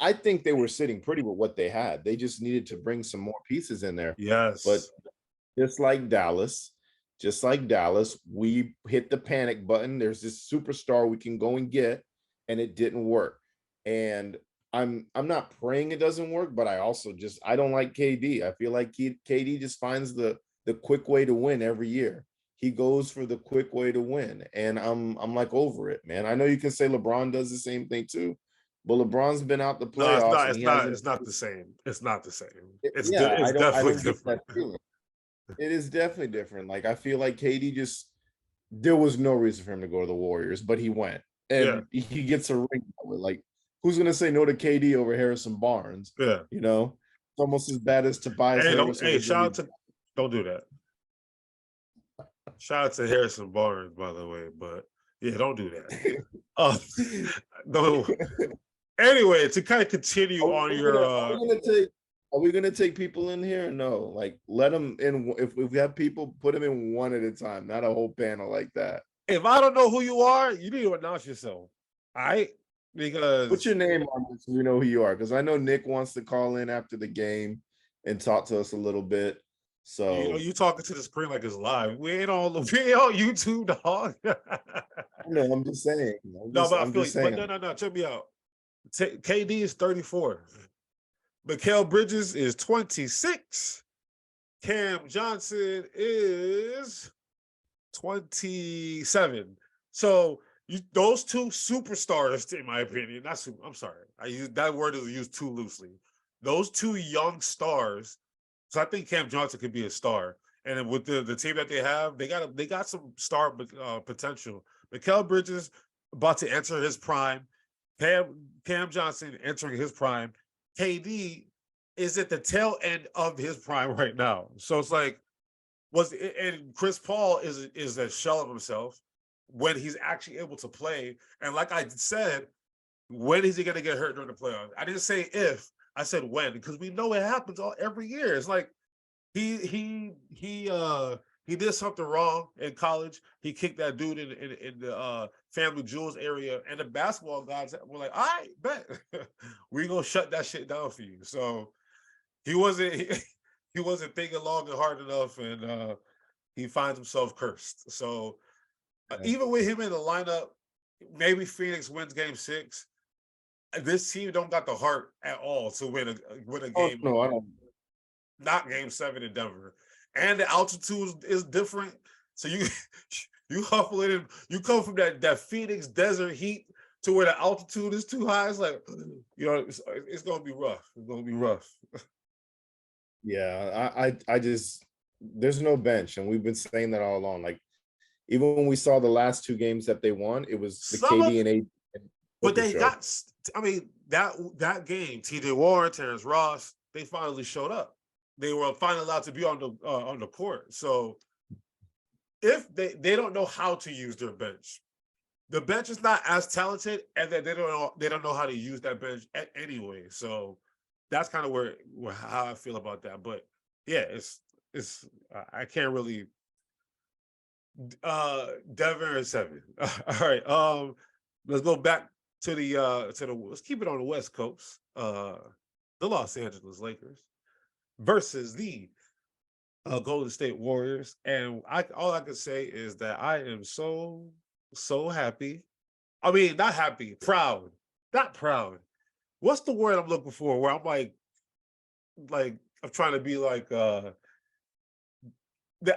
I think they were sitting pretty with what they had. They just needed to bring some more pieces in there. Yes. But just like Dallas, we hit the panic button. There's this superstar we can go and get, and it didn't work. And I'm not praying it doesn't work, but I also I don't like KD. I feel like KD just finds the quick way to win every year. He goes for the quick way to win, and I'm like over it, man. I know you can say LeBron does the same thing too, but LeBron's been out the playoffs. No, it's not the same. It's not the same. It's definitely different. It is definitely different. Like, I feel like KD there was no reason for him to go to the Warriors, but he went, and he gets a ring. Like, who's gonna say no to KD over Harrison Barnes? Yeah, it's almost as bad as Tobias. Don't do that. Shout out to Harrison Barnes, by the way, but yeah, don't do that. No. Anyway, to kind of continue on your, are we gonna take people in here? No, like, let them in. If we have people, put them in one at a time, not a whole panel like that. If I don't know who you are, you need to announce yourself. All right, because put your name on this so we know who you are. Because I know Nick wants to call in after the game and talk to us a little bit. So you talking to the screen like it's live. We ain't on YouTube, dog. No, I'm just saying. No, check me out. KD is 34. Mikal Bridges is 26. Cam Johnson is 27. So those two superstars, in my opinion, I'm sorry, that word is used too loosely. Those two young stars. So I think Cam Johnson could be a star, and with the team that they have, they got some star potential. Mikal Bridges about to enter his prime. Cam Johnson entering his prime. KD is at the tail end of his prime right now. So it's like, and Chris Paul is a shell of himself when he's actually able to play. And like I said, when is he going to get hurt during the playoffs? I didn't say if. I said when, because we know it happens every year. It's like he did something wrong in college. He kicked that dude in the Family Jewels area, and the basketball guys were like, "All right, bet we're gonna shut that shit down for you." So he wasn't thinking long and hard enough, and he finds himself cursed. So even with him in the lineup, maybe Phoenix wins Game 6. This team don't got the heart at all to win a game. No, I don't. Not Game 7 in Denver, and the altitude is different. So You huffle it in. You come from that Phoenix desert heat to where the altitude is too high. It's like, it's gonna be rough. It's gonna be rough. Yeah, I just there's no bench, and we've been saying that all along. Like even when we saw the last two games that they won, it was the Some of, KD and AD but Booker they show. got. I mean, that game, T.J. Warren, Terrence Ross, they finally showed up. They were finally allowed to be on the court. So if they don't know how to use their bench, the bench is not as talented, and then they don't know how to use that bench anyway. So that's kind of where how I feel about that. But yeah, it's I can't really. Denver and 7. All right. Let's go back to the let's keep it on the West Coast. The Los Angeles Lakers versus the Golden State Warriors, and all I can say is that I am so happy. I mean, not happy, proud, not proud. What's the word I'm looking for? Where I'm like I'm trying to be like the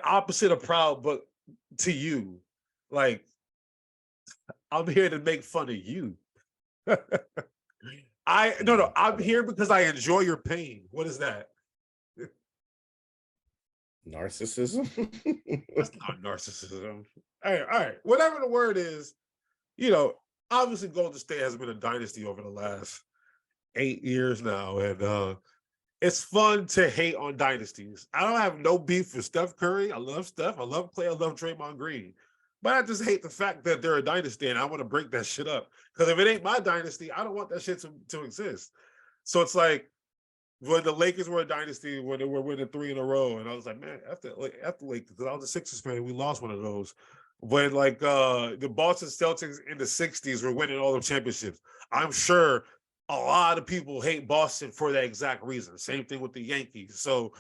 opposite of proud, but to you, like I'm here to make fun of you. I'm here because I enjoy your pain. What is that? Narcissism. That's not narcissism. All right. Whatever the word is, obviously Golden State has been a dynasty over the last 8 years now, and it's fun to hate on dynasties. I don't have no beef with Steph Curry. I love Steph. I love Clay. I love Draymond Green. But I just hate the fact that they're a dynasty, and I want to break that shit up. Because if it ain't my dynasty, I don't want that shit to exist. So it's like when the Lakers were a dynasty, when they were winning 3 in a row, and I was like, man, after Lakers, because I was a Sixers fan, we lost one of those. When the Boston Celtics in the 60s were winning all the championships, I'm sure a lot of people hate Boston for that exact reason. Same thing with the Yankees. So,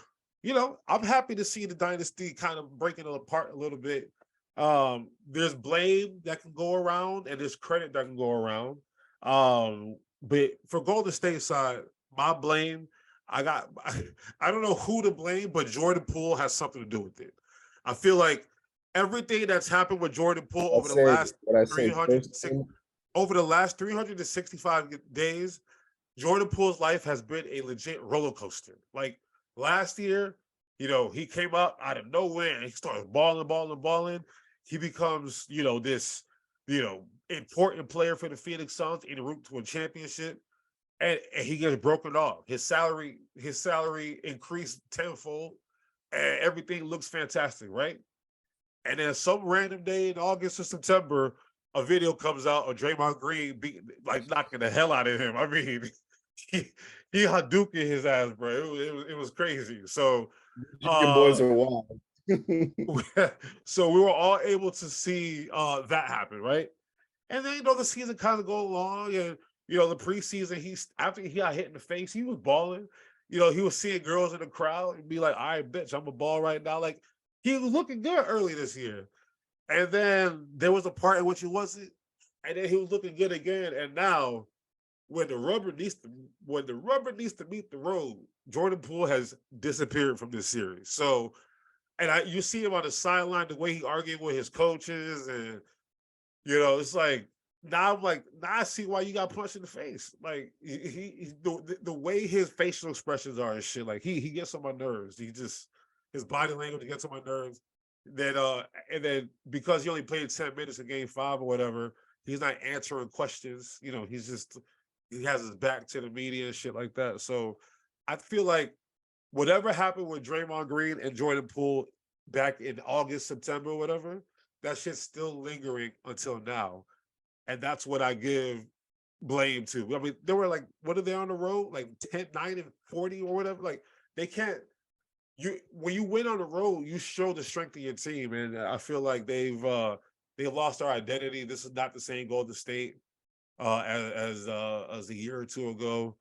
I'm happy to see the dynasty kind of breaking it apart a little bit. There's blame that can go around, and there's credit that can go around. But for Golden State side, my blame, I don't know who to blame, but Jordan Poole has something to do with it. I feel like everything that's happened with Jordan Poole over the last 365 days, Jordan Poole's life has been a legit roller coaster. Like last year, he came up out of nowhere and he started balling. He becomes, this, important player for the Phoenix Suns en route to a championship. And he gets broken off. His salary increased tenfold, and everything looks fantastic, right? And then some random day in August or September, a video comes out of Draymond Green knocking the hell out of him. I mean, he Hadouken his ass, bro. It was crazy. So your boys are wild. So we were all able to see that happen, right? And then the season kind of go along, and the preseason, after he got hit in the face, he was balling. He was seeing girls in the crowd and be like, all right, bitch, I'm a ball right now. Like, he was looking good early this year. And then there was a part in which he wasn't. And then he was looking good again. And now, when the rubber needs to meet the road, Jordan Poole has disappeared from this series. So, and you see him on the sideline, the way he argued with his coaches, and it's like, now I see why you got punched in the face. Like the way his facial expressions are and shit, like he gets on my nerves. His body language gets on my nerves. Then and then because he only played 10 minutes in game 5 or whatever, he's not answering questions. He has his back to the media and shit like that. So I feel like whatever happened with Draymond Green and Jordan Poole back in August, September, or whatever, that shit's still lingering until now. And that's what I give blame to. I mean, they were like, what are they on the road? Like 10, 9, and 40 or whatever. Like, they can't. When you win on the road, you show the strength of your team. And I feel like they've lost their identity. This is not the same Golden State as a year or two ago.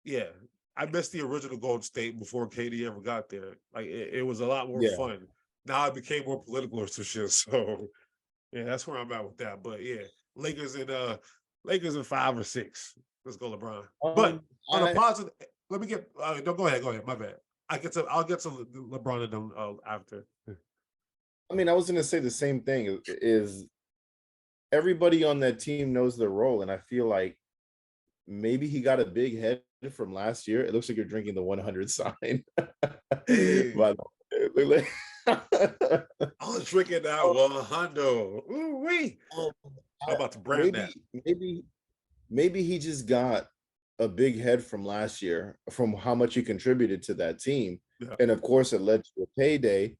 Yeah, I missed the original Golden State before KD ever got there. Like, it was a lot more fun. Now it became more political or some shit. So yeah, that's where I'm at with that. But yeah, Lakers in 5 or 6. Let's go, LeBron. But on a positive, let me get. No, go ahead. My bad. I'll get to LeBron and them after. I mean, I was going to say the same thing. Is everybody on that team knows their role, and I feel like maybe he got a big head from last year. It looks like you're drinking the 100 sign. Hey. By the way. I was drinking that 100. Ooh wee. I'm about to brand that. Maybe he just got a big head from last year from how much he contributed to that team. Yeah. And of course, it led to a payday,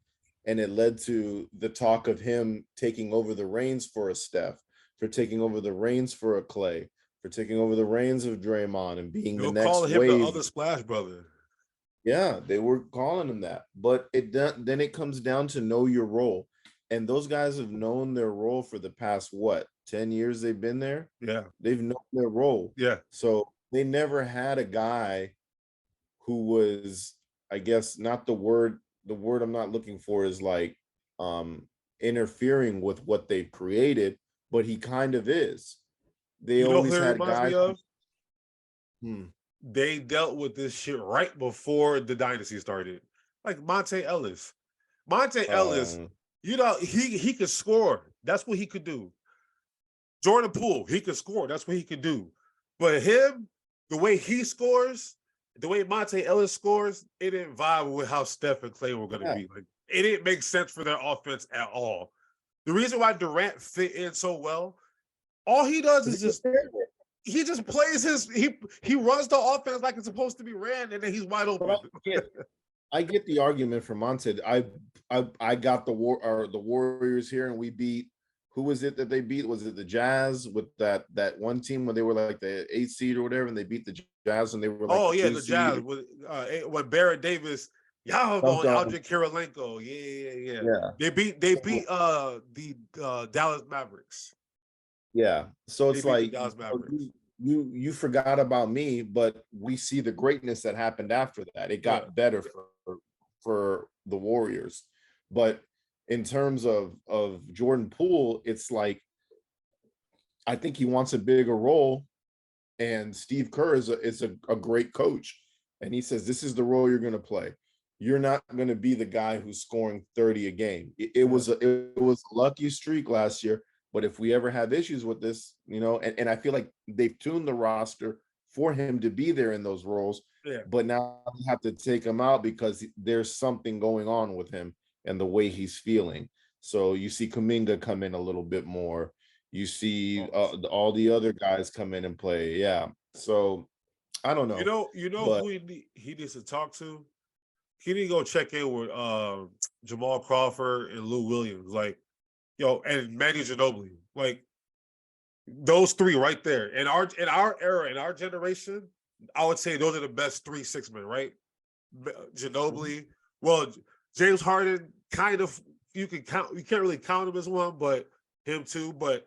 and it led to the talk of him taking over the reins for a Steph, for taking over the reins for a Clay, for taking over the reins of Draymond and being the next calling him wave. the other Splash Brother. Yeah, they were calling him that. But then it comes down to know your role. And those guys have known their role for the past, 10 years they've been there? Yeah. They've known their role. Yeah. So they never had a guy who was, I guess, not the word I'm not looking for is like interfering with what they've created, but he kind of is. They always had guys. They dealt with this shit right before the dynasty started. Like Monte Ellis. You know, he could score. That's what he could do. Jordan Poole, he could score. That's what he could do. But him, the way he scores, the way Monte Ellis scores, it didn't vibe with how Steph and Clay were going to be. Like, it didn't make sense for their offense at all. The reason why Durant fit in so well, all he does is he just plays he runs the offense like it's supposed to be ran, and then he's wide open. I get the argument from Monte. I got the Warriors here, and we beat. Who was it that they beat? Was it the Jazz with that one team when they were like the 8th seed or whatever, and they beat the Jazz and they were like the Jazz with when Barrett Davis, Aldrich Kirilenko, yeah. They beat the Dallas Mavericks. Yeah, so it's like you forgot about me, but we see the greatness that happened after that. It got better for the Warriors, but in terms of Jordan Poole, it's like I think he wants a bigger role, and Steve Kerr is a great coach, and he says this is the role you're going to play. You're not going to be the guy who's scoring 30 a game. It was a lucky streak last year, but if we ever have issues with this, and I feel like they've tuned the roster for him to be there in those roles, but now you have to take him out because there's something going on with him and the way he's feeling. So you see Kuminga come in a little bit more. You see all the other guys come in and play. Yeah. So I don't know. Who he needs to talk to? He need to go check in with Jamal Crawford and Lou Williams. Like, and Manu Ginobili. Like, those three right there. In our era, in our generation, I would say those are the best 3-6 men, right? Ginobili. Well, James Harden, kind of, you can't really count him as one, but him too. But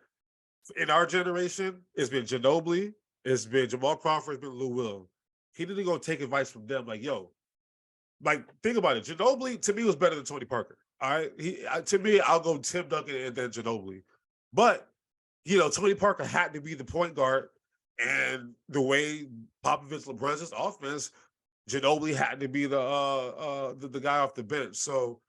in our generation, it's been Ginobili, it's been Jamal Crawford, it's been Lou Will. He didn't go take advice from them. Like, think about it. Ginobili, to me, was better than Tony Parker. All right? To me, I'll go Tim Duncan and then Ginobili. But, Tony Parker had to be the point guard, and the way Popovich runs his offense, Ginobili had to be the guy off the bench. So,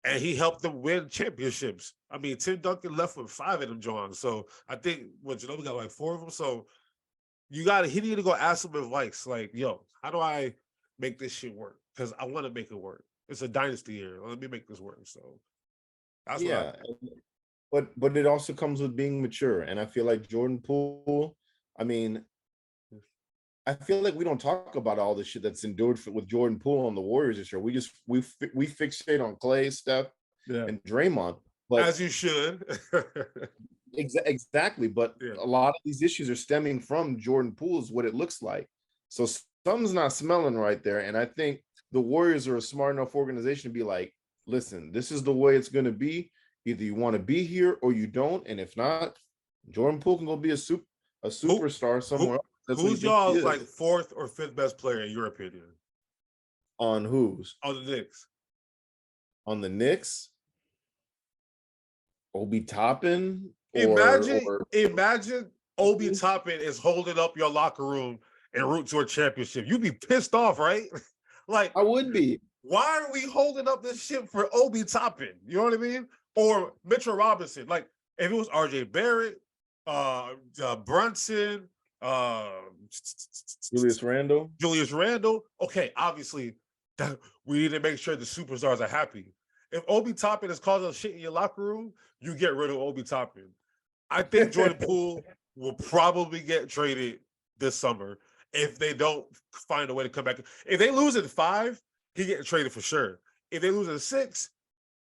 and he helped them win championships. I mean, Tim Duncan left with 5 of them, John. So I think Ginobili got like 4 of them. So he need to go ask some advice. Like, how do I make this shit work? Because I want to make it work. It's a dynasty here. Let me make this work. So that's but it also comes with being mature. And I feel like Jordan Poole, I feel like we don't talk about all the shit that's endured with Jordan Poole on the Warriors this year. We fixate on Clay, Steph, and Draymond. But as you should. Exactly. But a lot of these issues are stemming from Jordan Poole is what it looks like. So something's not smelling right there. And I think the Warriors are a smart enough organization to be like, listen, this is the way it's going to be. Either you want to be here or you don't. And if not, Jordan Poole can go be a superstar somewhere else. Who's y'all's like 4th or 5th best player in your opinion? On whose? On the Knicks. On the Knicks? Obi Toppin? Imagine Obi Toppin is holding up your locker room en route to a championship. You'd be pissed off, right? Like, I would be. Why are we holding up this shit for Obi Toppin? You know what I mean? or Mitchell Robinson. Like if it was R.J. Barrett, Brunson, Julius Randle. Okay, obviously that we need to make sure the superstars are happy. If Obi Toppin is causing shit in your locker room, you get rid of Obi Toppin. I think Jordan Poole will probably get traded this summer if they don't find a way to come back. If they lose in 5, he getting traded for sure. If they lose in 6,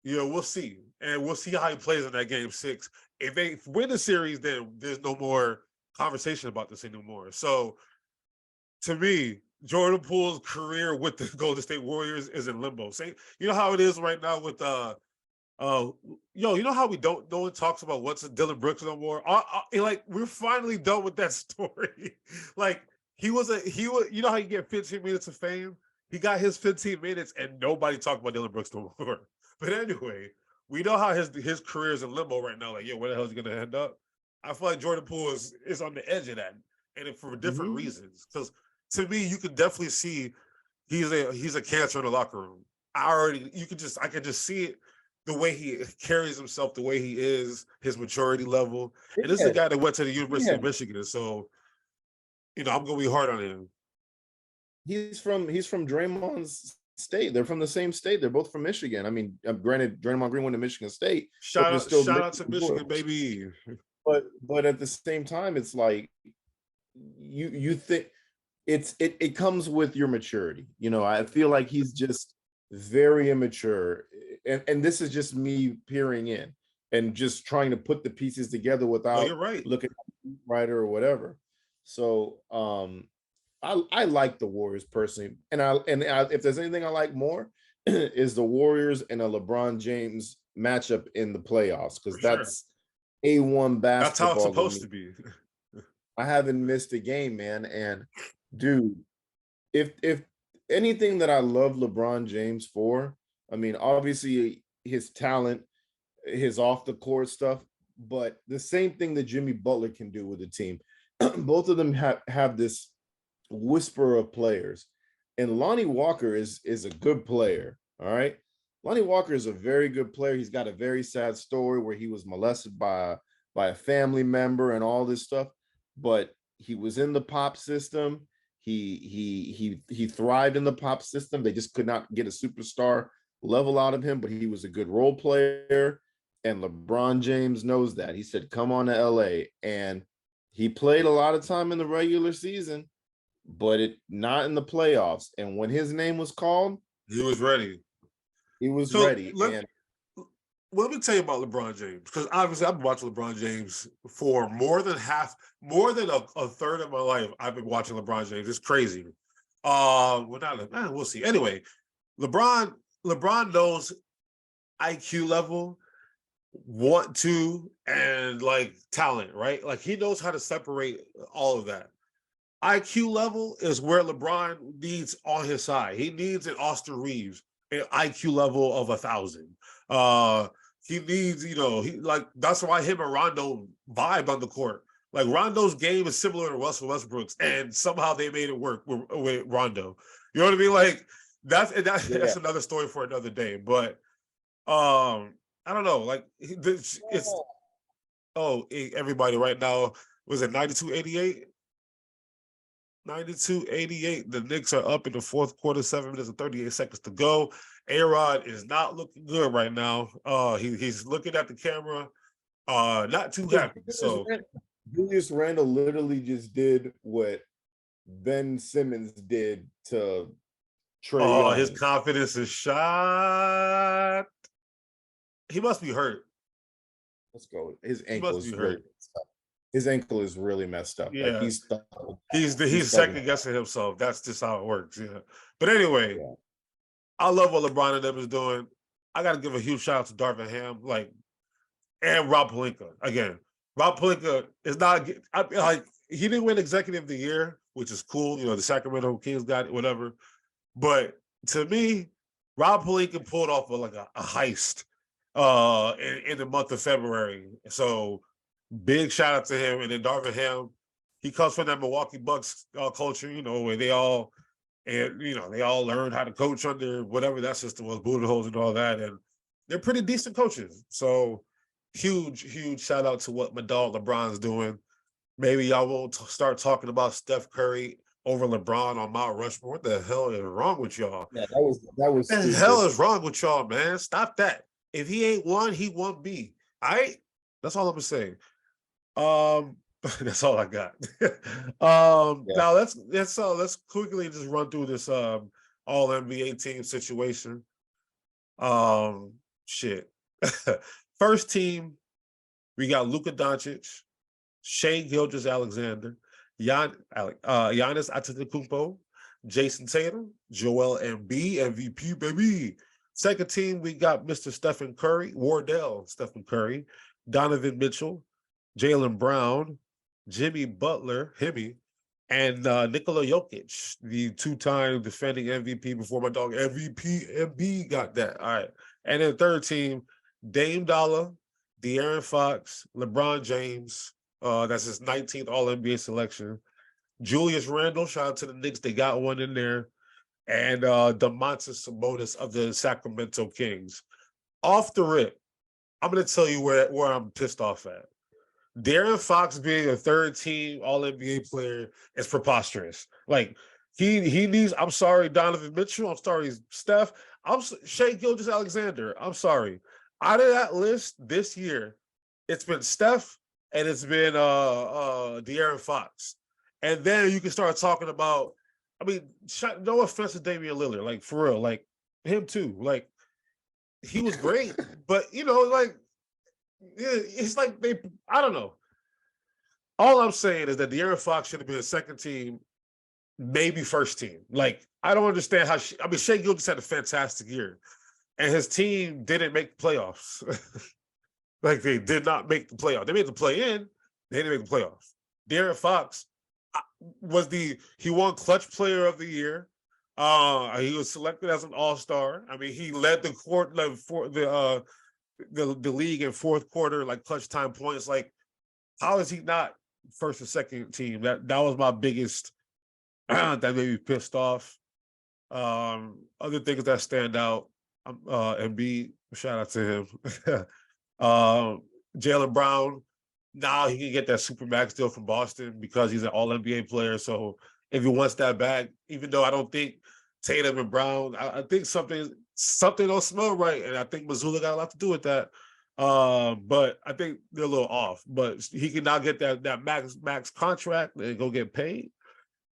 we'll see. And we'll see how he plays in that game 6. If they win the series, then there's no more conversation about this anymore. So to me, Jordan Poole's career with the Golden State Warriors is in limbo. Say, you know how it is right now with you know how no one talks about what's Dylan Brooks no more. Like we're finally done with that story. Like he was you know how you get 15 minutes of fame? He got his 15 minutes and nobody talked about Dylan Brooks no more. But anyway, we know how his career is in limbo right now. Like, where the hell is he gonna end up? I feel like Jordan Poole is on the edge of that, and for different reasons. Because to me, you can definitely see he's a cancer in the locker room. I can just see it, the way he carries himself, the way he is, his maturity level. And this is a guy that went to the University of Michigan, so I'm gonna be hard on him. He's from Draymond's state. They're from the same state. They're both from Michigan. I mean, granted, Draymond Green went to Michigan State. Shout out to Michigan, baby. But at the same time, it's like you think it comes with your maturity. I feel like he's just very immature, and this is just me peering in and just trying to put the pieces together without looking at the writer or whatever. So I like the Warriors personally, and if there's anything I like more is the Warriors and a LeBron James matchup in the playoffs, because that's A1 basketball. That's how it's supposed to be. I haven't missed a game, man. And dude, if anything that I love LeBron James for, I mean, obviously his talent, his off the court stuff, but the same thing that Jimmy Butler can do with the team. Both of them have this whisper of players. And Lonnie Walker is a good player. All right. Lonnie Walker is a very good player. He's got a very sad story where he was molested by a family member and all this stuff, but he was in the pop system. He thrived in the pop system. They just could not get a superstar level out of him, but he was a good role player. And LeBron James knows that. He said, come on to LA. And he played a lot of time in the regular season, but not in the playoffs. And when his name was called, he was ready. He was ready. Let me tell you about LeBron James, because obviously I've been watching LeBron James for more than a third of my life. I've been watching LeBron James. It's crazy. We'll see. Anyway, LeBron knows IQ level, want to, and like talent, right? Like he knows how to separate all of that. IQ level is where LeBron needs on his side. He needs an Austin Reeves, an IQ level of 1,000. He needs, that's why him and Rondo vibe on the court. Like Rondo's game is similar to Russell Westbrook's, and somehow they made it work with Rondo. You know what I mean? Like that's another story for another day. But I don't know. Like everybody right now, was it 92-88? 92-88. The Knicks are up in the fourth quarter, 7 minutes and 38 seconds to go. A-Rod is not looking good right now. He's looking at the camera, not too happy. So Julius Randle literally just did what Ben Simmons did to Trae Young. His confidence is shot. He must be hurt. Let's go. His ankle is hurt. His ankle is really messed up. Yeah, like he's second guessing himself. That's just how it works. Yeah, but anyway, I love what LeBron and them is doing. I got to give a huge shout out to Darvin Ham, and Rob Pelinka again. Rob Pelinka is not he didn't win Executive of the Year, which is cool. The Sacramento Kings got it, whatever. But to me, Rob Pelinka pulled off a heist in the month of February. So big shout out to him. And then Darvin Ham, he comes from that Milwaukee Bucks culture, where they all learned how to coach under whatever that system was, Budenholzer and all that. And they're pretty decent coaches. So huge shout out to what my dog LeBron's doing. Maybe y'all won't start talking about Steph Curry over LeBron on Mount Rushmore. What the hell is wrong with y'all? Yeah, that was What the stupid. hell is wrong with y'all, man? Stop that. If he ain't one, he won't be. All right? That's all I'm saying. That's all I got. Now let's quickly just run through this all NBA team situation. Shit. First team, we got Luka Doncic, Shai Gilgeous-Alexander, Giannis Antetokounmpo, Jason Tatum, Joel Embiid, MVP, baby. Second team, we got Mr. Stephen Curry, Stephen Curry, Donovan Mitchell, Jaylen Brown, Jimmy Butler, and Nikola Jokic, the two-time defending MVP before my dog MVP got that. All right. And then third team, Dame Dollar, De'Aaron Fox, LeBron James. That's his 19th All-NBA selection. Julius Randle, shout out to the Knicks. They got one in there. And Domantas Sabonis of the Sacramento Kings. Off the rip, I'm going to tell you where I'm pissed off at. De'Aaron Fox being a third team All-NBA player is preposterous. Like, he needs, I'm sorry, Donovan Mitchell. I'm sorry, Steph. Shai Gilgeous-Alexander. I'm sorry. Out of that list this year, it's been Steph and it's been De'Aaron Fox. And then you can start talking about, I mean, no offense to Damian Lillard, like, for real, like, him too. Like, he was great, but, like, it's like I don't know. All I'm saying is that De'Aaron Fox should have been a second team, maybe first team. Like, I don't understand how Shai Gilgeous had a fantastic year, and his team didn't make the playoffs. Like, they did not make the playoffs. They made the play-in. They didn't make the playoffs. De'Aaron Fox he won Clutch Player of the Year. He was selected as an All-Star. I mean, he led the court for the league in fourth quarter, like clutch time points. Like, how is he not first or second team? That was my biggest that made me pissed off. Other things that stand out, Embiid, shout out to him. Jaylen Brown, now he can get that Supermax deal from Boston because he's an All-NBA player. So if he wants that back, even though I don't think Tatum and Brown, I think something don't smell right, and I think Mazzulla got a lot to do with that. But I think they're a little off. But he can now get that max contract and go get paid.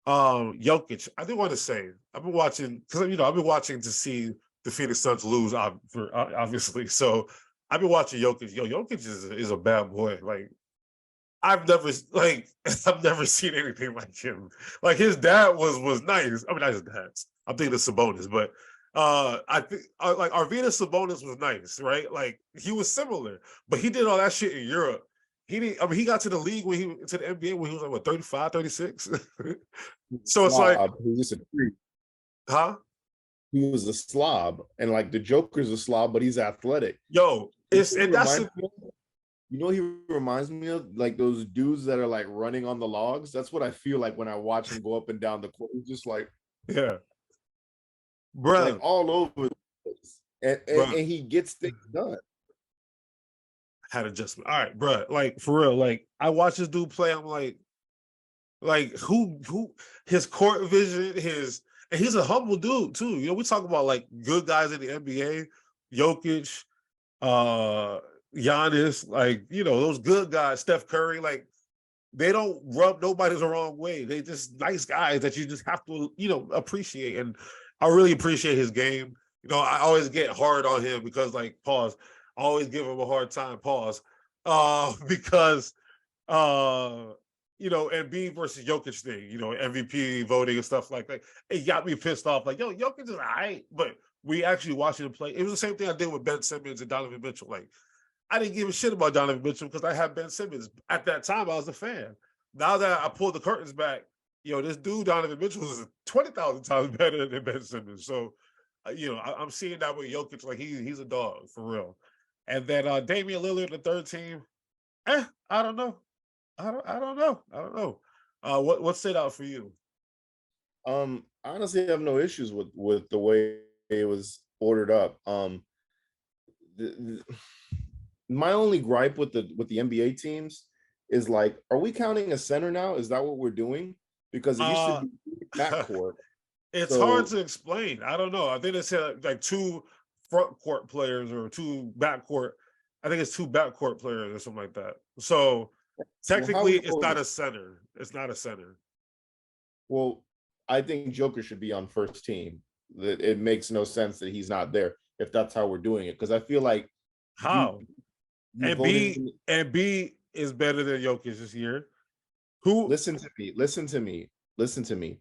Jokic, I do want to say, I've been watching to see the Phoenix Suns lose, obviously. So I've been watching Jokic. Jokic is a bad boy. Like, I've never seen anything like him. Like, his dad was nice. I mean, not his dad's. I'm thinking of Sabonis, but I think like Arvydas Sabonis was nice, right? Like, he was similar, but he did all that shit in Europe. He got to the league to the NBA when he was like, what, 35, 36? So it's like, he was just a freak. Huh? He was a slob, and like the Joker's a slob, but he's athletic. Yo, he reminds me of like those dudes that are like running on the logs. That's what I feel like when I watch him go up and down the court. He's just like, yeah, bro, like all over the place. And he gets things done. Had adjustment. All right, bro. Like, for real. Like, I watch this dude play. I'm like who his court vision, and he's a humble dude too. We talk about like good guys in the NBA, Jokic, Giannis, like, those good guys, Steph Curry, like, they don't rub nobody's the wrong way. They just nice guys that you just have to, appreciate. And I really appreciate his game. I always get hard on him because, like, pause, I always give him a hard time, pause, because, Embiid versus Jokic thing, MVP voting and stuff like that. It got me pissed off. Like, yo, Jokic is all right, but we actually watching him play. It was the same thing I did with Ben Simmons and Donovan Mitchell. Like, I didn't give a shit about Donovan Mitchell because I had Ben Simmons. At that time, I was a fan. Now that I pulled the curtains back, this dude, Donovan Mitchell, is 20,000 times better than Ben Simmons. So, I'm seeing that with Jokic. Like, he's a dog, for real. And then Damian Lillard, the third team, I don't know. I don't know. What stood out for you? Honestly, I have no issues with the way it was ordered up. my only gripe with the NBA teams is like, are we counting a center now? Is that what we're doing? Because it used to be backcourt. It's hard to explain. I don't know. I think they said like 2 front court players or 2 backcourt. I think it's 2 backcourt players or something like that. So technically, it's not a center. It's not a center. Well, I think Joker should be on first team. It makes no sense that he's not there if that's how we're doing it. Because I feel like how B is better than Jokic this year. Listen to me.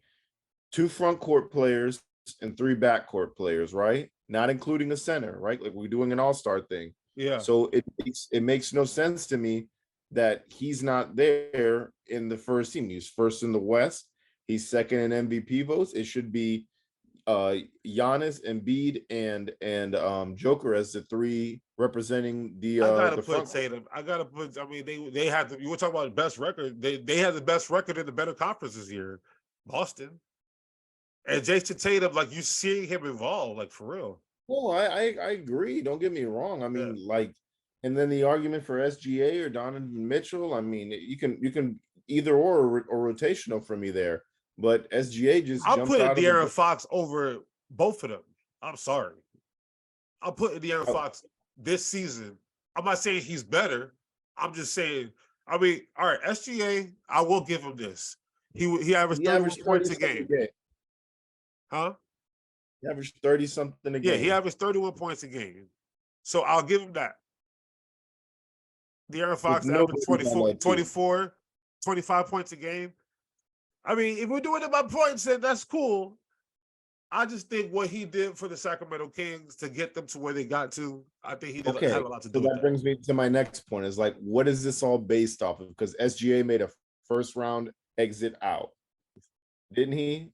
2 front court players and 3 backcourt players, right? Not including a center, right? Like we're doing an all-star thing. Yeah. So it makes no sense to me that he's not there in the first team. He's first in the West. He's second in MVP votes. It should be Giannis, Embiid, and Joker as the 3 representing the. I gotta the put Tatum. I mean, they had you were talking about the best record. They had the best record in the better conference this year, Boston. And Jason Tatum, like you see him evolve, like for real. Oh, I agree. Don't get me wrong. I mean, like, and then the argument for SGA or Donovan Mitchell. I mean, you can either or rotational for me there. But SGA just I'm putting De'Aaron Fox over both of them. I'm sorry. I'm putting De'Aaron Fox this season. I'm not saying he's better. I'm just saying, I mean, all right, SGA, I will give him this. He averaged 30 points a game. Huh? He averaged 30-something a game. Yeah, he averaged 31 points a game. So I'll give him that. De'Aaron Fox averaged 24, 25 points a game. I mean, if we're doing it by points, then that's cool. I just think what he did for the Sacramento Kings to get them to where they got to, I think he did have a lot to do with that. That brings me to my next point is like, what is this all based off of? Because SGA made a first round exit out. Didn't he?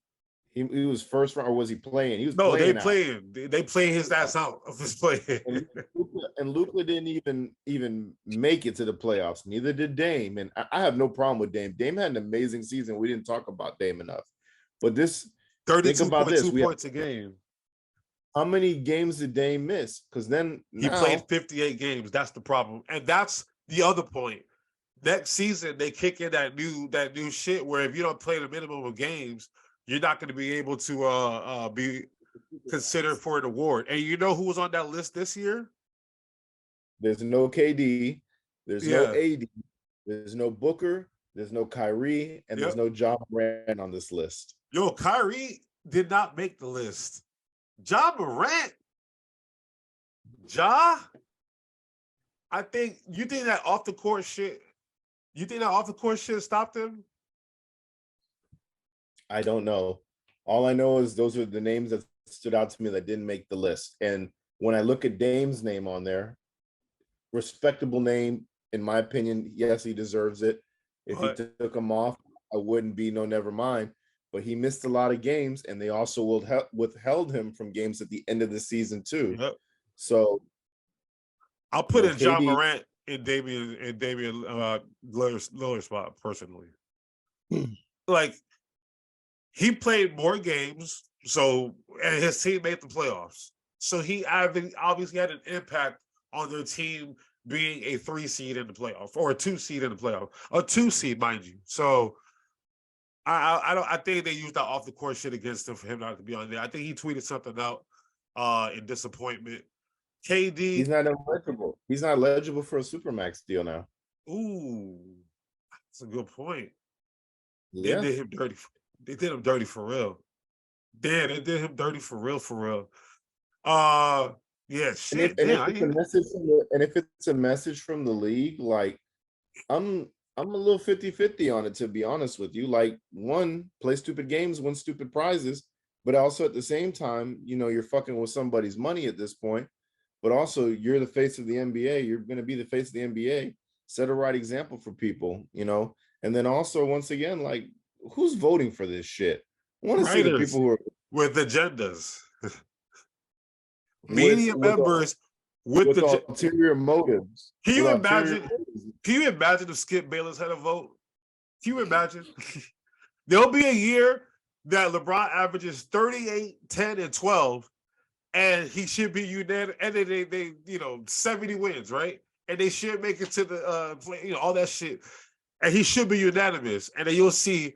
He was first round, or was he playing? He was playing. They playing his ass out of his play. And Luka didn't even make it to the playoffs. Neither did Dame. And I have no problem with Dame. Dame had an amazing season. We didn't talk about Dame enough. But this 32.2 points a game. How many games did Dame miss? Because then he played 58 games. That's the problem. And that's the other point. Next season, they kick in that new shit where if you don't play the minimum of games, you're not going to be able to be considered for an award. And you know who was on that list this year? There's no KD. There's no AD. There's no Booker. There's no Kyrie. And there's no Ja Morant on this list. Yo, Kyrie did not make the list. Ja Morant? Ja? I think, you think that off the court shit stopped him? I don't know. All I know is those are the names that stood out to me that didn't make the list. And when I look at Dame's name on there, respectable name, in my opinion, yes, he deserves it. If he took him off, I wouldn't be never mind. But he missed a lot of games, and they also withheld him from games at the end of the season too. Yep. So I'll put in Ja Morant and Damian Lillard spot personally. Like, he played more games, and his team made the playoffs. So he obviously had an impact on their team being a 3 seed in the playoff, or a 2 seed in the playoff, a 2 seed, mind you. So I think they used that off the court shit against him for him not to be on there. I think he tweeted something out in disappointment. KD, he's not eligible. He's not eligible for a Supermax deal now. Ooh, that's a good point. Yeah. They did him dirty. They did him dirty for real. Damn, they did him dirty for real, for real. Yeah, shit. And if it's a message from the league, like I'm a little 50-50 on it, to be honest with you. Like, one, play stupid games, win stupid prizes, but also at the same time, you're fucking with somebody's money at this point. But also, you're the face of the NBA. You're going to be the face of the NBA. Set a right example for people, And then also, once again, like, who's voting for this shit? I want to see the people who are with agendas, media members with ulterior motives. Can you imagine? Can you imagine if Skip Bayless had a vote? Can you imagine? There'll be a year that LeBron averages 38, 10, and 12, and he should be unanimous. And then they 70 wins, right? And they should make it to the play, all that shit. And he should be unanimous. And then you'll see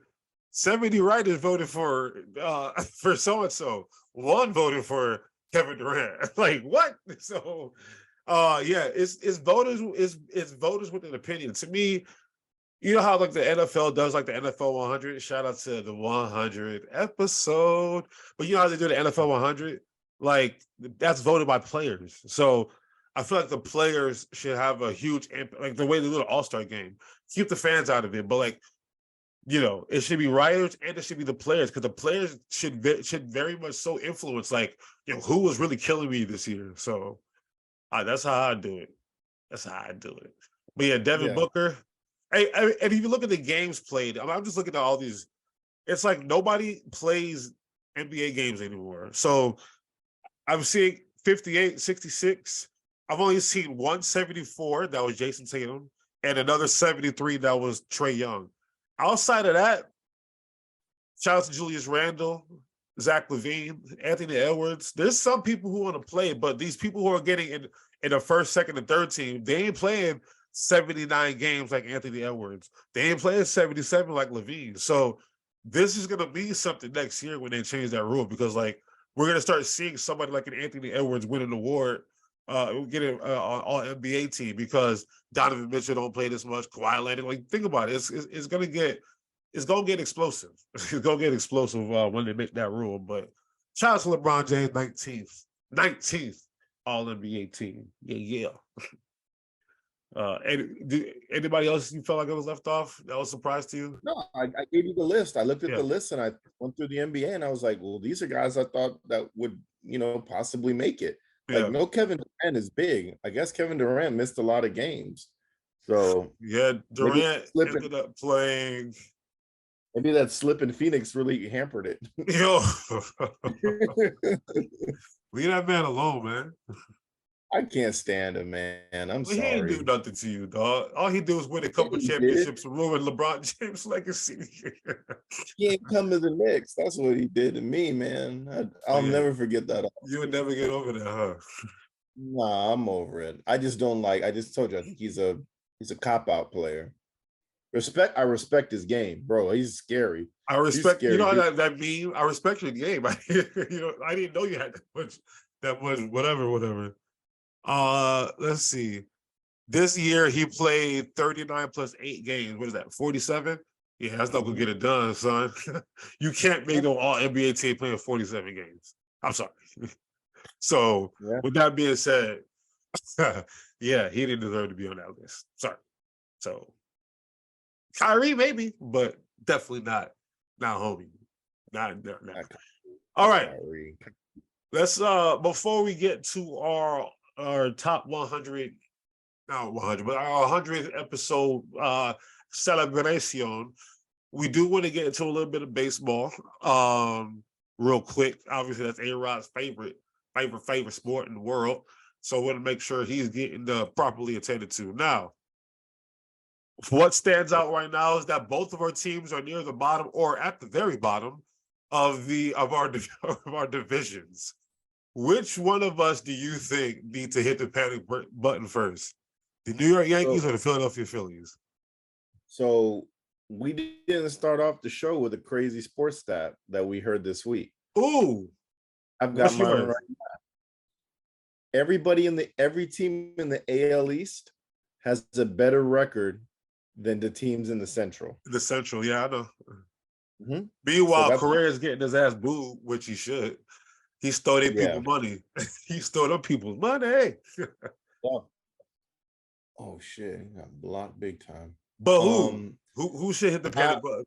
70 writers voted for so and so. One voted for Kevin Durant. Like what? So it's voters with an opinion. To me, you know how like the NFL does like the NFL 100. Shout out to the 100 episode. But you know how they do the NFL 100? Like that's voted by players. So I feel like the players should have a huge impact, like the way they do the All-Star game. Keep the fans out of it, but like it should be writers and it should be the players, because the players should very much so influence like who was really killing me this year. So that's how I do it. That's how I do it. But yeah, Devin Booker. Hey, and if you look at the games played, I'm just looking at all these. It's like nobody plays NBA games anymore. So I'm seeing 58, 66. I've only seen 174. That was Jason Tatum, and another 73. That was Trae Young. Outside of that, shout out to Julius Randle, Zach LaVine, Anthony Edwards. There's some people who want to play, but these people who are getting in the first, second, and third team, they ain't playing 79 games like Anthony Edwards. They ain't playing 77 like LaVine. So this is going to be something next year when they change that rule, because like we're going to start seeing somebody like an Anthony Edwards win an award, getting an all-NBA team, because Donovan Mitchell don't play this much. Kawhi Leonard, like think about it, it's gonna get explosive. It's gonna get explosive when they make that rule. But shout out to LeBron James, 19th all-NBA team. Yeah. Anybody else you felt like it was left off that was a surprise to you? No, I gave you the list. I looked at the list and I went through the NBA and I was like, well, these are guys I thought that would possibly make it. Like, no Kevin Durant is big. I guess Kevin Durant missed a lot of games. So Durant ended up playing. Maybe that slip in Phoenix really hampered it. Yo, leave that man alone, man. I can't stand him, man. I'm sorry. He didn't do nothing to you, dog. All he did was win a couple championships and ruin LeBron James' legacy. He ain't come to the Knicks. That's what he did to me, man. I'll never forget that. You would never get over that, huh? Nah, I'm over it. I just don't like. I just told you. I think he's a cop-out player. I respect his game, bro. He's scary. I respect. You know that meme. I respect your game. I didn't know you had that much. That much. Whatever. Let's see. This year he played 39 plus 8 games. What is that? 47? Yeah, that's not gonna get it done, son. You can't make no all NBA team playing 47 games. I'm sorry. So with that being said, he didn't deserve to be on that list. Sorry. So Kyrie maybe, but definitely not homie. Not. All right. Kyrie. Let's before we get to our top 100, not 100, but our 100th episode celebration, we do want to get into a little bit of baseball real quick. Obviously, that's A-Rod's favorite sport in the world. So I want to make sure he's getting properly attended to. Now, what stands out right now is that both of our teams are near the bottom or at the very bottom of our divisions. Which one of us do you think need to hit the panic button first? The New York Yankees or the Philadelphia Phillies? So we didn't start off the show with a crazy sports stat that we heard this week. Ooh. I've got mine right now. Every team in the AL East has a better record than the teams in the Central. The Central, yeah, I know. Mm-hmm. Meanwhile, Correa's getting his ass booed, which he should. He stole their people's money. He stole them people's money. Oh shit, he got blocked big time. But who should hit the panic button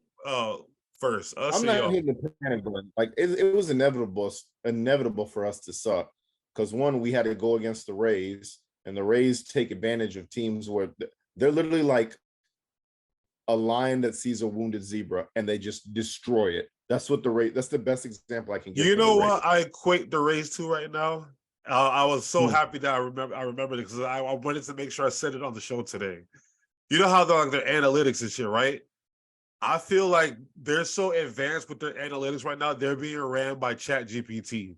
first? I'm not hitting the panic button. Like it was inevitable for us to suck, because one, we had to go against the Rays, and the Rays take advantage of teams where they're literally like a lion that sees a wounded zebra and they just destroy it. That's the best example I can give. You know what I equate the Rays to right now? I was so happy that I remembered it, because I wanted to make sure I said it on the show today. You know how their analytics and shit, right? I feel like they're so advanced with their analytics right now, they're being ran by ChatGPT.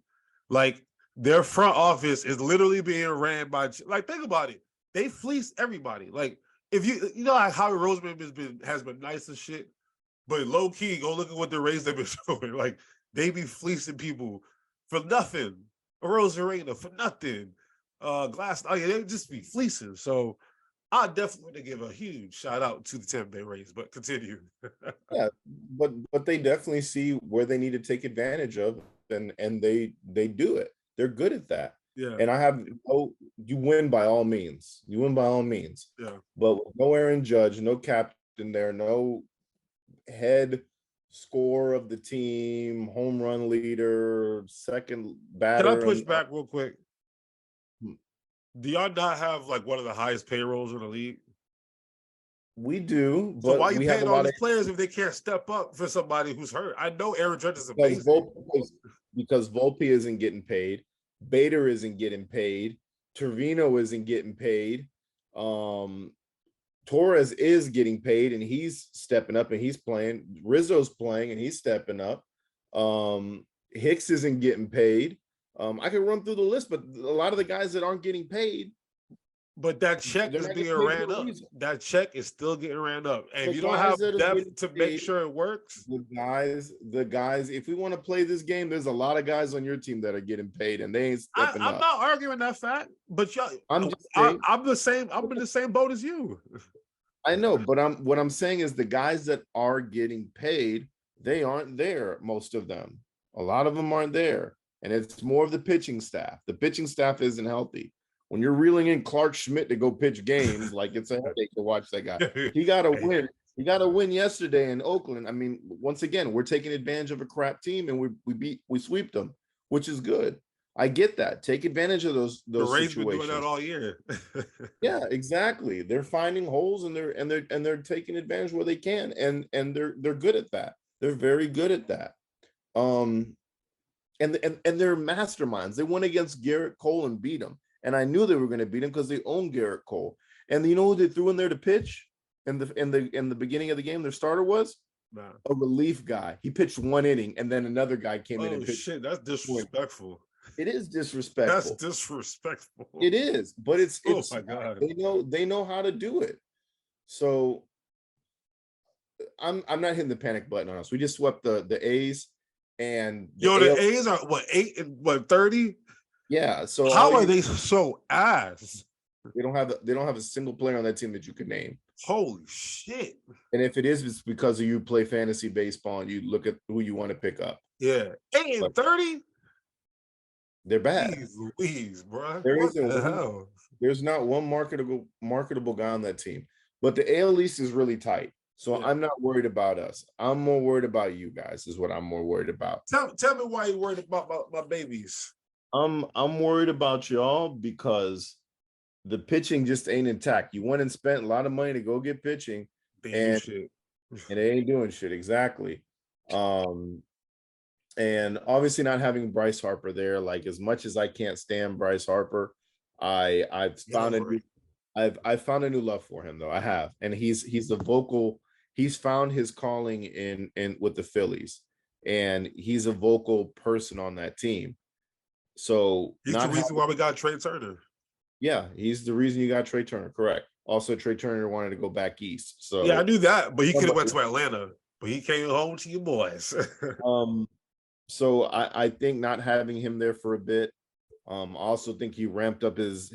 Like their front office is literally being ran by, like, think about it. They fleece everybody. Like, if you know how Howie Roseman has been nice and shit, but low key, go look at what the Rays have been showing. Like, they be fleecing people for nothing. Rosarena for nothing. Glass, they just be fleecing. So I definitely want to give a huge shout out to the Tampa Bay Rays, but continue. Yeah, but they definitely see where they need to take advantage of, and they do it. They're good at that. Yeah. And you win by all means. You win by all means. Yeah. But no Aaron Judge, no captain there, no head scorer of the team, home run leader, second batter. Can I push back real quick? Do y'all not have like one of the highest payrolls in the league? We do, but so why are you we paying have a all lot these of players if they can't step up for somebody who's hurt? I know Aaron Judge is amazing. Because Volpe isn't getting paid, Bader isn't getting paid, Trevino isn't getting paid, Torres is getting paid and he's stepping up and he's playing. Rizzo's playing and he's stepping up. Hicks isn't getting paid. I can run through the list, but a lot of the guys that aren't getting paid. But that check is being ran up. That check is still getting ran up. And if you don't have depth to make sure it works. The guys, if we want to play this game, there's a lot of guys on your team that are getting paid and they ain't stepping up. I'm not arguing that fact, but y'all, I'm the same. I'm in the same boat as you. I know, but what I'm saying is the guys that are getting paid, they aren't there, most of them. A lot of them aren't there. And it's more of the pitching staff. The pitching staff isn't healthy. When you're reeling in Clark Schmidt to go pitch games, like it's a headache to watch that guy. He got to win. He got to win yesterday in Oakland. I mean, once again, we're taking advantage of a crap team, and we sweep them, which is good. I get that. Take advantage of those the Rays situations. been doing that all year. Yeah, exactly. They're finding holes and they're taking advantage where they can, and they're good at that. They're very good at that. And they're masterminds. They went against Garrett Cole and beat him. And I knew they were going to beat him because they own Garrett Cole. And you know who they threw in there to pitch in the beginning of the game? Their starter was a relief guy. He pitched 1 inning, and then another guy came in and pitched. Shit, that's disrespectful. It is disrespectful. That's disrespectful. It is, but it's oh my God. They know how to do it. So I'm not hitting the panic button on us. We just swept the A's, and the A's are what, 8 and 30? Yeah. So how are they so ass? They don't have a single player on that team that you could name. Holy shit. And if it is, it's because you play fantasy baseball and you look at who you want to pick up. Yeah. 8 and 30? They're bad. Jeez Louise, bro. There's not one marketable guy on that team. But the AL East is really tight. So yeah. I'm not worried about us. I'm more worried about you guys, is what I'm more worried about. Tell me why you're worried about my babies. I'm worried about y'all because the pitching just ain't intact. You went and spent a lot of money to go get pitching, and they ain't doing shit. Exactly. And obviously not having Bryce Harper there, like as much as I can't stand Bryce Harper, I've found a new love for him though. I have. And he's found his calling in with the Phillies, and he's a vocal person on that team. So he's the reason why we got Trey Turner. Yeah, he's the reason you got Trey Turner. Correct. Also, Trey Turner wanted to go back east. So yeah, I knew that, but he could have went to Atlanta, but he came home to you boys. So I think not having him there for a bit. I also think he ramped up his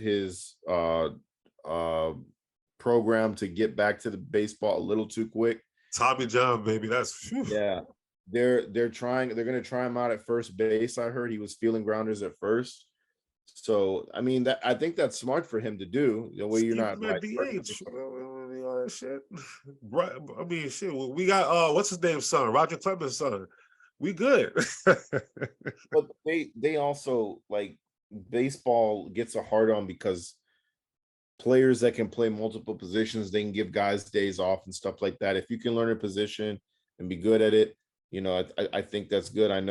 program to get back to the baseball a little too quick. Tommy John, baby, that's yeah. They're going to try him out at first base. I heard he was feeling grounders at first. So I mean, I think that's smart for him to do. The way you're not right. Shit. Right. I mean, shit. We got what's his name, son? Roger Clemens' son. We good. But they also, like, baseball gets a hard on because players that can play multiple positions, they can give guys days off and stuff like that. If you can learn a position and be good at it, you know, I think that's good. I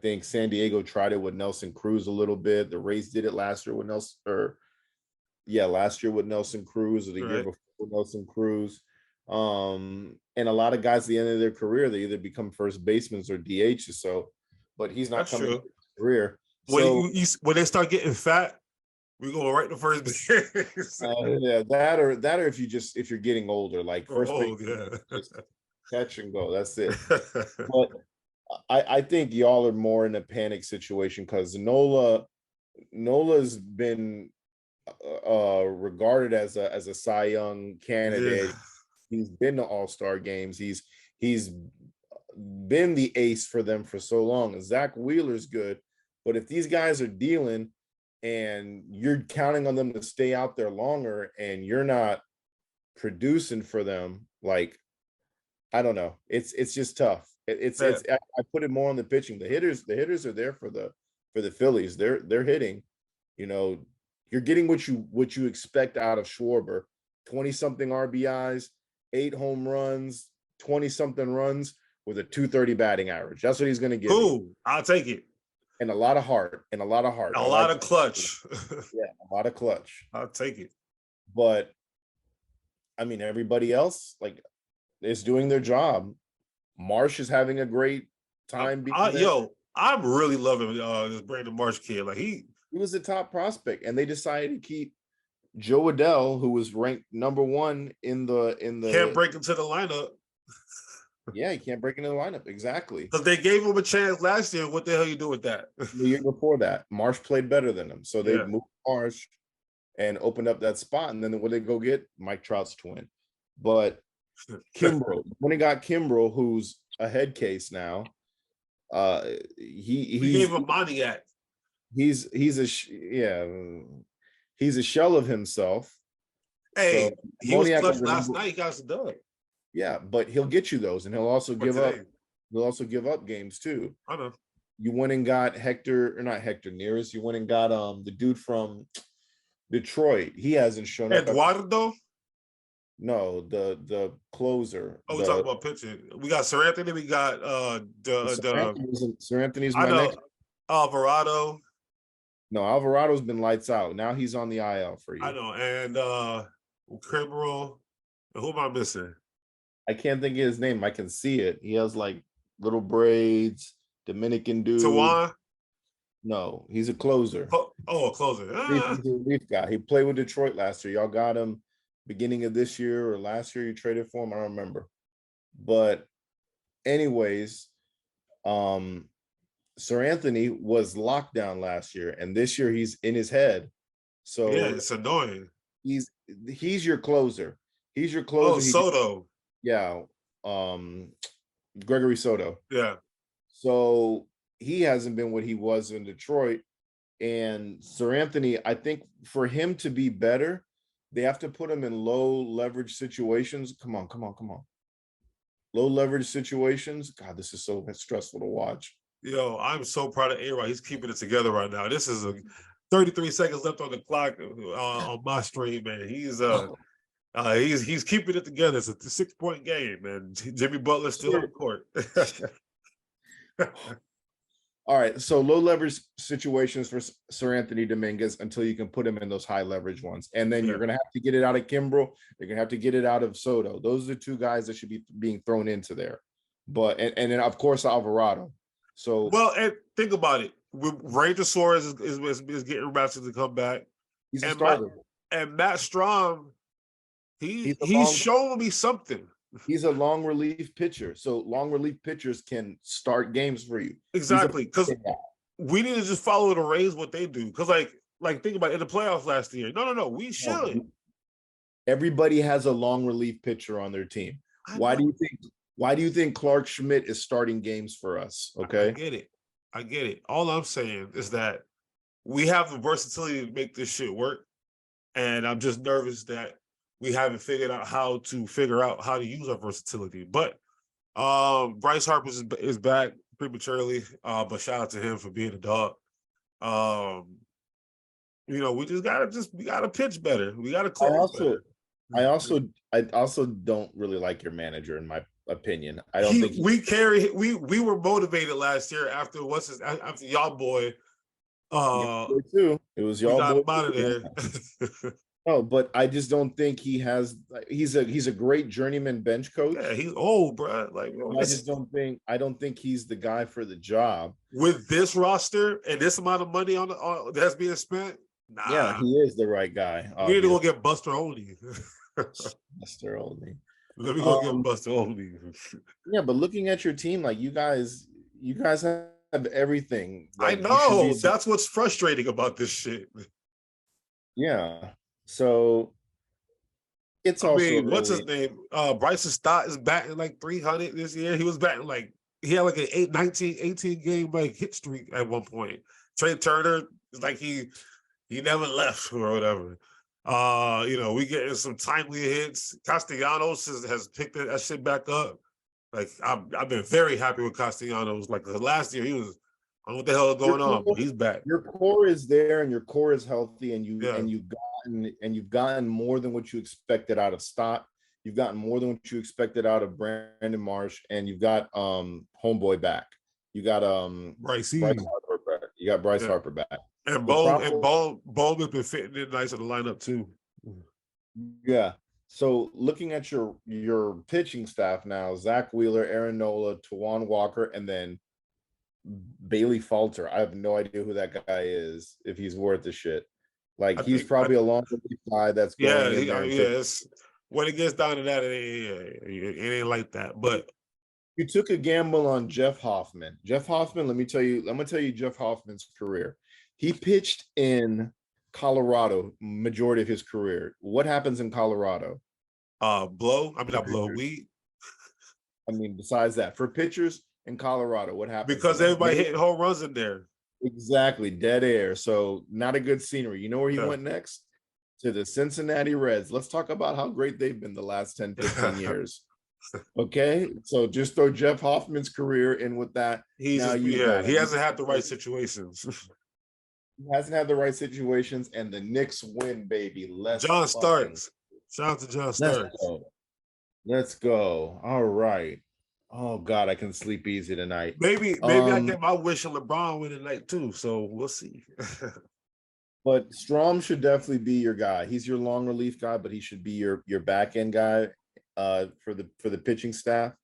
think San Diego tried it with Nelson Cruz a little bit. The Rays did it last year with Nelson Cruz, or the year before with Nelson Cruz. And a lot of guys at the end of their career, they either become first basemen or DHs. So, but he's not coming to his career. When they start getting fat, we go right to first base. Yeah, that or if you're getting older, like first base, just catch and go. That's it. But I think y'all are more in a panic situation because Nola's been regarded as a Cy Young candidate. Yeah. He's been to All-Star games. He's been the ace for them for so long. And Zach Wheeler's good, but if these guys are dealing and you're counting on them to stay out there longer and you're not producing for them, like, I don't know. It's just tough. I put it more on the pitching. The hitters are there for the Phillies. They're hitting. You know, you're getting what you expect out of Schwarber. 20-something RBIs, 8 home runs, 20-something runs with a 230 batting average. That's what he's going to get. Cool. I'll take it. And a lot of heart. A lot of clutch. Yeah, a lot of clutch. I'll take it. But I mean, everybody else is doing their job. Marsh is having a great time. I'm really loving this Brandon Marsh kid. Like he was the top prospect, and they decided to keep Joe Adell, who was ranked number 1 in the can't break into the lineup. Yeah, he can't break into the lineup. Exactly. Because they gave him a chance last year. What the hell you do with that? The year before that, Marsh played better than him. So they moved Marsh and opened up that spot. And then what they go get? Mike Trout's twin. But Kimbrel, when he got Kimbrel, who's a head case now, he gave him Moniac. He's a shell of himself. Hey, so he was clutch last night. He got some done. Yeah, but he'll get you those, and he'll also give up. He'll also give up games too. I know. You went and got not Hector Neris. You went and got the dude from Detroit. He hasn't shown up. Eduardo? No, the closer. Oh, we're talking about pitching. We got Sir Anthony. We got Sir Anthony's my next. Alvarado. No, Alvarado's been lights out. Now he's on the IL for you. I know, and Kimbrel. Who am I missing? I can't think of his name. I can see it. He has like little braids, Dominican dude. Tawan? No, he's a closer. A closer. He's a relief guy. He played with Detroit last year. Y'all got him beginning of this year or last year you traded for him. I don't remember. But anyways, Sir Anthony was locked down last year, and this year he's in his head. So yeah, it's annoying. He's your closer. He's your closer. Oh, Soto. Yeah. Gregory Soto. Yeah. So he hasn't been what he was in Detroit. And Sir Anthony, I think for him to be better, they have to put him in low leverage situations. Come on. Low leverage situations. God, this is so stressful to watch. Yo, I'm so proud of A-Rod. He's keeping it together right now. This is 33 seconds left on the clock on my stream, man. He's keeping it together. It's a 6-point game, man. Jimmy Butler's still on the court. All right, so low leverage situations for Sir Anthony Dominguez until you can put him in those high leverage ones. And then you're going to have to get it out of Kimbrel. You're going to have to get it out of Soto. Those are the two guys that should be being thrown into there. But and then, of course, Alvarado. So well, and think about it. Ranger Suarez is getting ready to come back. He's a starter. Matt Strahm, he's showing me something. He's a long relief pitcher. So long relief pitchers can start games for you. Exactly. Because we need to just follow the Rays what they do. Because like think about it, in the playoffs last year. No. We should. Everybody has a long relief pitcher on their team. Why do you think Clark Schmidt is starting games for us? Okay. I get it. All I'm saying is that we have the versatility to make this shit work. And I'm just nervous that we haven't figured out how to use our versatility. But Bryce Harper is back prematurely. But shout out to him for being a dog. We gotta pitch better. We gotta close better. I also don't really like your manager, in my opinion. I don't think we were motivated last year after after y'all boy. It was y'all boy. Out of there. No, but I just don't think he has. He's a great journeyman bench coach. Yeah, he's old, bro. Like, bro, I don't think he's the guy for the job. with this roster and this amount of money that's being spent, Yeah, nah. he is the right guy. We need to go Obviously, get Buster Olney. Mr. Only. Let me go get Buster Olney. Yeah, but looking at your team, like you guys have everything. I Like you should know. be. That's what's frustrating about this shit. Yeah. So it's I also mean, what's his early. name? Bryson Stott is batting like 300 this year. He was batting like he had like an 18 game like hit streak at one point. Trey Turner is like he never left or whatever. We getting some timely hits. Castellanos has picked that shit back up. Like I've been very happy with Castellanos. Like last year, he was I don't know what the hell is going on, but he's back. Your core is there, and your core is healthy, and Yeah. you've gotten more than what you expected out of Stott. You've gotten more than what you expected out of Brandon Marsh, and you've got homeboy back. You got Bryce Harper back. You got Bryce Harper back. And Bone has been fitting in nice in the lineup too. Yeah. So looking at your pitching staff now, Zach Wheeler, Aaron Nola, Tawan Walker, and then Bailey Falter. I have no idea who that guy is, if he's worth the shit. Like he's probably a long guy that's going in there. When it gets down to that, it ain't like that. But you took a gamble on Jeff Hoffman. Jeff Hoffman, I'm gonna tell you Jeff Hoffman's career. He pitched in Colorado majority of his career. What happens in Colorado? Weed. I mean, besides that, for pitchers in Colorado, what happens? Because everybody hitting home runs in there. Exactly, dead air. So not a good scenery. You know where he went next? To the Cincinnati Reds. Let's talk about how great they've been the last 10, 15 years. Okay, so just throw Jeff Hoffman's career in with that. He hasn't had the right situations. He hasn't had the right situations, and the Knicks win, baby. John Starks. Shout out to John Starks. Let's go. All right. Oh God, I can sleep easy tonight. Maybe I get my wish of LeBron win tonight too. So we'll see. But Strom should definitely be your guy. He's your long relief guy, but he should be your back end guy for the pitching staff.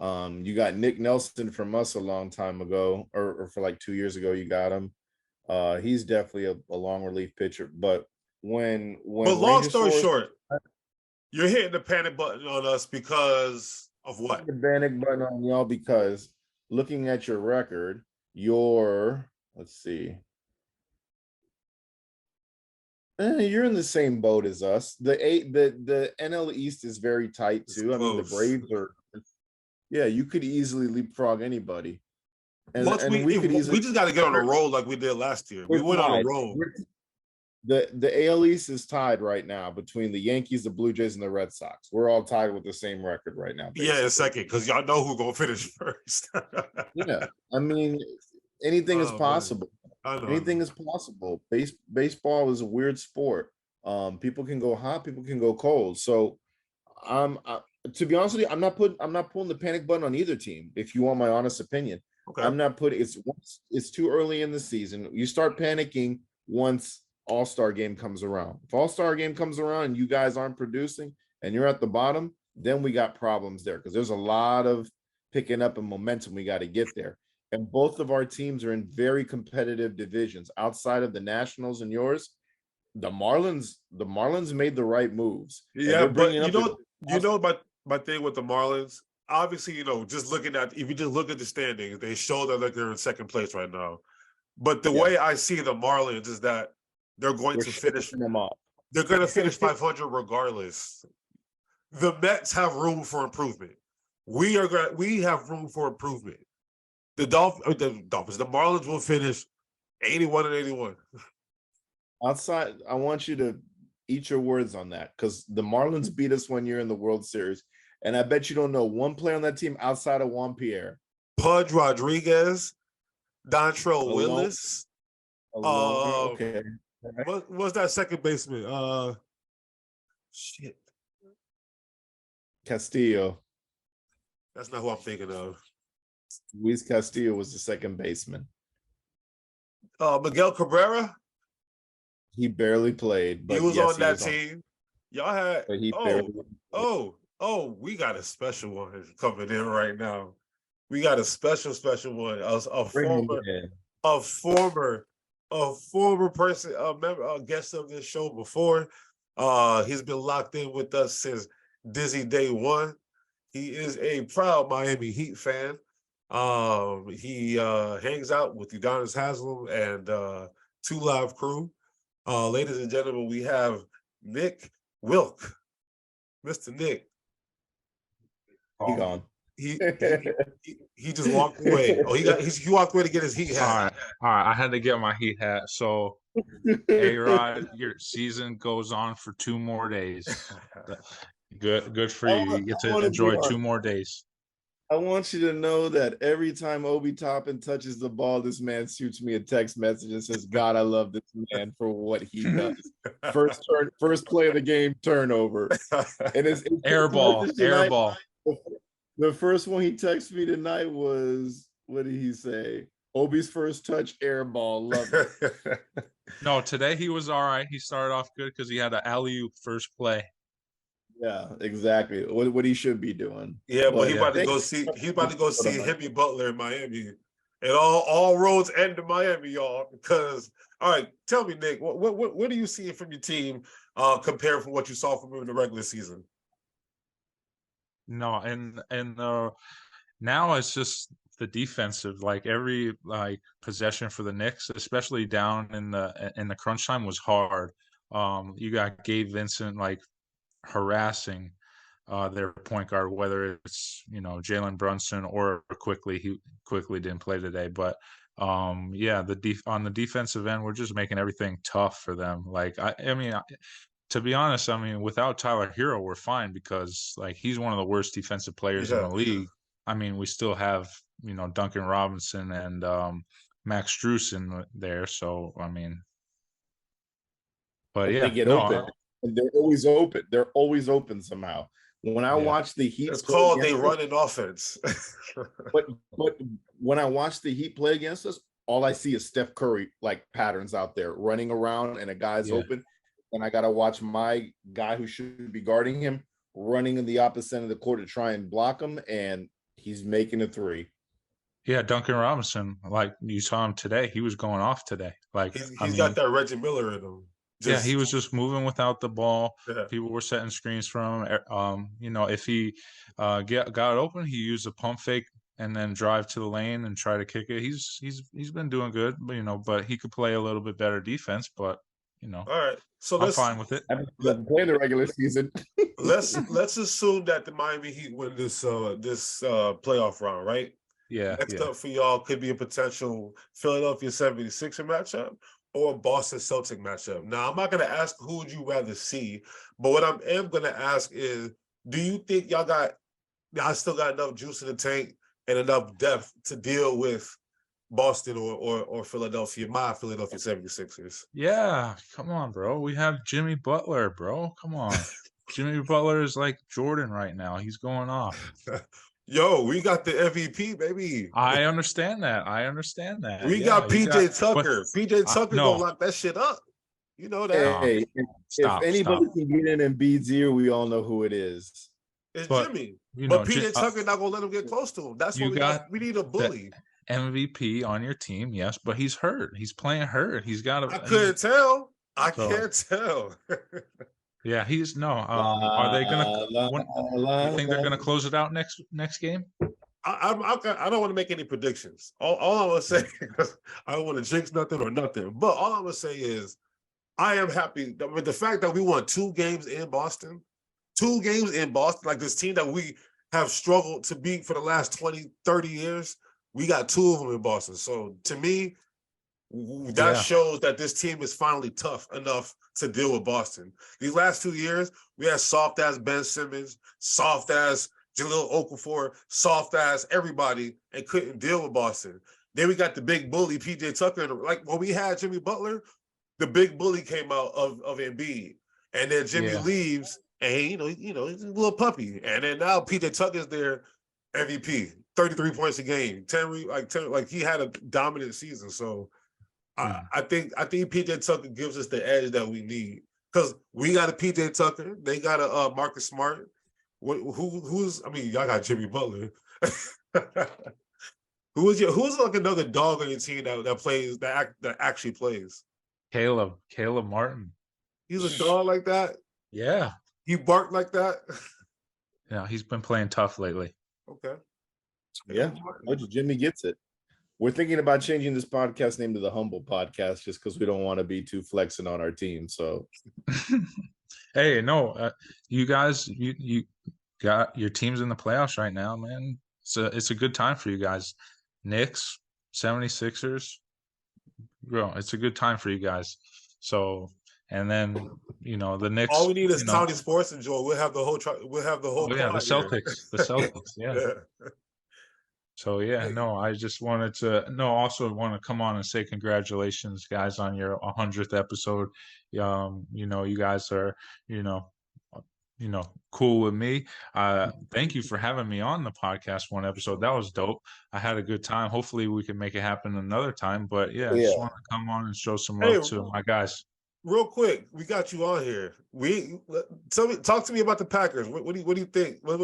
You got Nick Nelson from us a long time ago, or for like 2 years ago. You got him. He's definitely a long relief pitcher. But long story short, you're hitting the panic button on us because of what? The panic button on y'all because looking at your record, let's see. You're in the same boat as us. The NL East is very tight too. I mean, the Braves are. Yeah, you could easily leapfrog anybody. And we just got to get on a roll like we did last year. We went on a roll. The AL East is tied right now between the Yankees, the Blue Jays, and the Red Sox. We're all tied with the same record right now. Basically. Yeah, a second, because y'all know who's gonna finish first. Yeah, I mean, anything is possible. Anything is possible. Baseball is a weird sport. People can go hot, people can go cold. So, to be honest with you, I'm not pulling the panic button on either team. If you want my honest opinion, okay. I'm not putting. It's too early in the season. You start panicking once All-Star game comes around. If All-Star game comes around and you guys aren't producing and you're at the bottom, then we got problems there because there's a lot of picking up and momentum we got to get there. And both of our teams are in very competitive divisions. Outside of the Nationals and yours, the Marlins made the right moves. Yeah, but you know my thing with the Marlins, obviously, if you just look at the standings, they show that they're in second place right now. But the way I see the Marlins is that they're going to finish them off. They're going to finish 500 regardless. The Mets have room for improvement. We have room for improvement. The Marlins will finish 81 and 81. Outside, I want you to eat your words on that because the Marlins beat us one year in the World Series, and I bet you don't know one player on that team outside of Juan Pierre. Pudge Rodriguez, Dontrell Willis. Okay. What's that second baseman? Shit. Castillo. That's not who I'm thinking of. Luis Castillo was the second baseman. Miguel Cabrera? He barely played, He but was yes, on he that was on. team. Y'all had But he barely. we got a special one coming in right now. We got a special one. A Bring former, him in. a former, a former person, a member, a guest of this show before. He's been locked in with us since Dizzy Day One. He is a proud Miami Heat fan. He hangs out with Udonis Haslam and Two Live Crew. Ladies and gentlemen, we have Nick Wilk, Mr. Nick. He gone. He just walked away. Oh, he walked away to get his Heat hat. All right. I had to get my Heat hat. So, A-Rod, your season goes on for 2 more days. Good for you. You get to enjoy 2 more days. I want you to know that every time Obi Toppin touches the ball, this man shoots me a text message and says, "God, I love this man for what he does." First play of the game, turnover, and it's air ball. The first one he texted me tonight was, what did he say? Obi's first touch, air ball. Love it. No, today he was all right. He started off good because he had an alley-oop first play. Yeah, exactly. What he should be doing. Yeah, but he's about to go see Jimmy Butler in Miami. And all roads end to Miami, y'all. Because all right, tell me, Nick, what do you see from your team compared from what you saw from him in the regular season? No, and now it's just the defensive. Like every possession for the Knicks, especially down in the crunch time, was hard. You got Gabe Vincent harassing their point guard, whether it's Jalen Brunson or Quickly. He Quickly didn't play today, but on the defensive end, we're just making everything tough for them. To be honest, without Tyler Hero, we're fine because he's one of the worst defensive players in the league. We still have Duncan Robinson and Max Strus in there, so but yeah, they get open. And they're always open. They're always open somehow. When I watch the Heat, it's called they run an offense. but when I watch the Heat play against us, all I see is Steph Curry patterns out there running around, and a guy's open, and I gotta watch my guy who should be guarding him running in the opposite end of the court to try and block him, and he's making a three. Yeah, Duncan Robinson, you saw him today. He was going off today. He's got that Reggie Miller in him. He was just moving without the ball. Yeah. People were setting screens for him. If he got open, he used a pump fake and then drive to the lane and try to kick it. He's been doing good, but he could play a little bit better defense. But all right, so I'm fine with it. Play the regular season. let's assume that the Miami Heat win this playoff round, right? Yeah. Next up for y'all could be a potential Philadelphia 76er matchup or a Boston Celtic matchup. Now, I'm not going to ask who would you rather see, but what I am going to ask is, do you think y'all still got enough juice in the tank and enough depth to deal with Boston or Philadelphia, my Philadelphia 76ers? Yeah, come on, bro. We have Jimmy Butler, bro. Come on. Jimmy Butler is like Jordan right now. He's going off. Yo, we got the MVP, baby. I understand that. We got PJ Tucker. PJ Tucker gonna lock that shit up. You know that. Hey, if anybody can get in Embiid's ear, we all know who it is. It's Jimmy. But PJ Tucker not gonna let him get close to him. That's what we need a bully. MVP on your team, yes, but he's hurt. He's playing hurt. He's got I couldn't tell. I can't tell. Yeah, he's no. Are they gonna? You think they're gonna close it out next game? I don't want to make any predictions. All I'm gonna say, I don't want to jinx nothing or nothing. But all I'm gonna say is, I am happy with the fact that we won 2 games in Boston. 2 games in Boston, like this team that we have struggled to beat for the last 20, 30 years. We got 2 of them in Boston. So to me, that shows that this team is finally tough enough to deal with Boston. These last 2 years, we had soft-ass Ben Simmons, soft-ass Jahlil Okafor, soft-ass everybody, and couldn't deal with Boston. Then we got the big bully, PJ Tucker. When we had Jimmy Butler, the big bully came out of Embiid. And then Jimmy leaves, and he's a little puppy. And then now PJ Tucker's their MVP, 33 points a game, 10 he had a dominant season. So I think PJ Tucker gives us the edge that we need because we got a PJ Tucker, they got a Marcus Smart. Who's? I mean, y'all got Jimmy Butler. Who's like another dog on your team that plays that actually plays? Caleb Martin. He's a dog like that. Yeah, he barked like that. Yeah, he's been playing tough lately. Okay. Yeah, Jimmy gets it. We're thinking about changing this podcast name to the Humble Podcast just because we don't want to be too flexing on our team. So, hey, no, you guys, you got your teams in the playoffs right now, man. It's a good time for you guys. Knicks, 76ers, bro, it's a good time for you guys. So, and then the Knicks. All we need is County Sports and Joel. We'll have the whole. Oh yeah, the Celtics. The Celtics. Yeah. So yeah, no, I just wanted to also want to come on and say congratulations, guys, on your 100th episode. You guys are, cool with me. Thank you for having me on the podcast one episode. That was dope. I had a good time. Hopefully we can make it happen another time. But yeah, I just want to come on and show some love to my guys. Real quick, we got you on here. Talk to me about the Packers. What do you think? How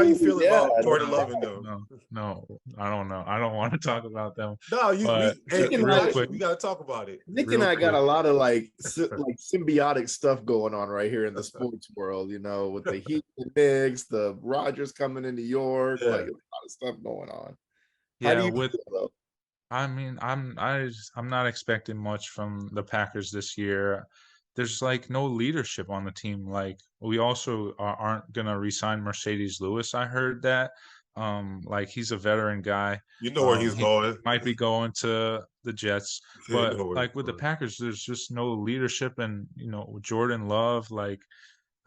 you feel about Jordan Love and them? No, I don't know. I don't want to talk about them. No, we got to talk about it. Nick and I got a lot of like symbiotic stuff going on right here in the sports world. With the Heat, the Knicks, the Rodgers coming in New York, like a lot of stuff going on. How do you feel, though? I mean, I'm not expecting much from the Packers this year. There's like no leadership on the team. Like we also aren't gonna re-sign Mercedes Lewis. I heard that. Like he's a veteran guy. You know where he's going. Might be going to the Jets. But like with the Packers, there's just no leadership, and Jordan Love. Like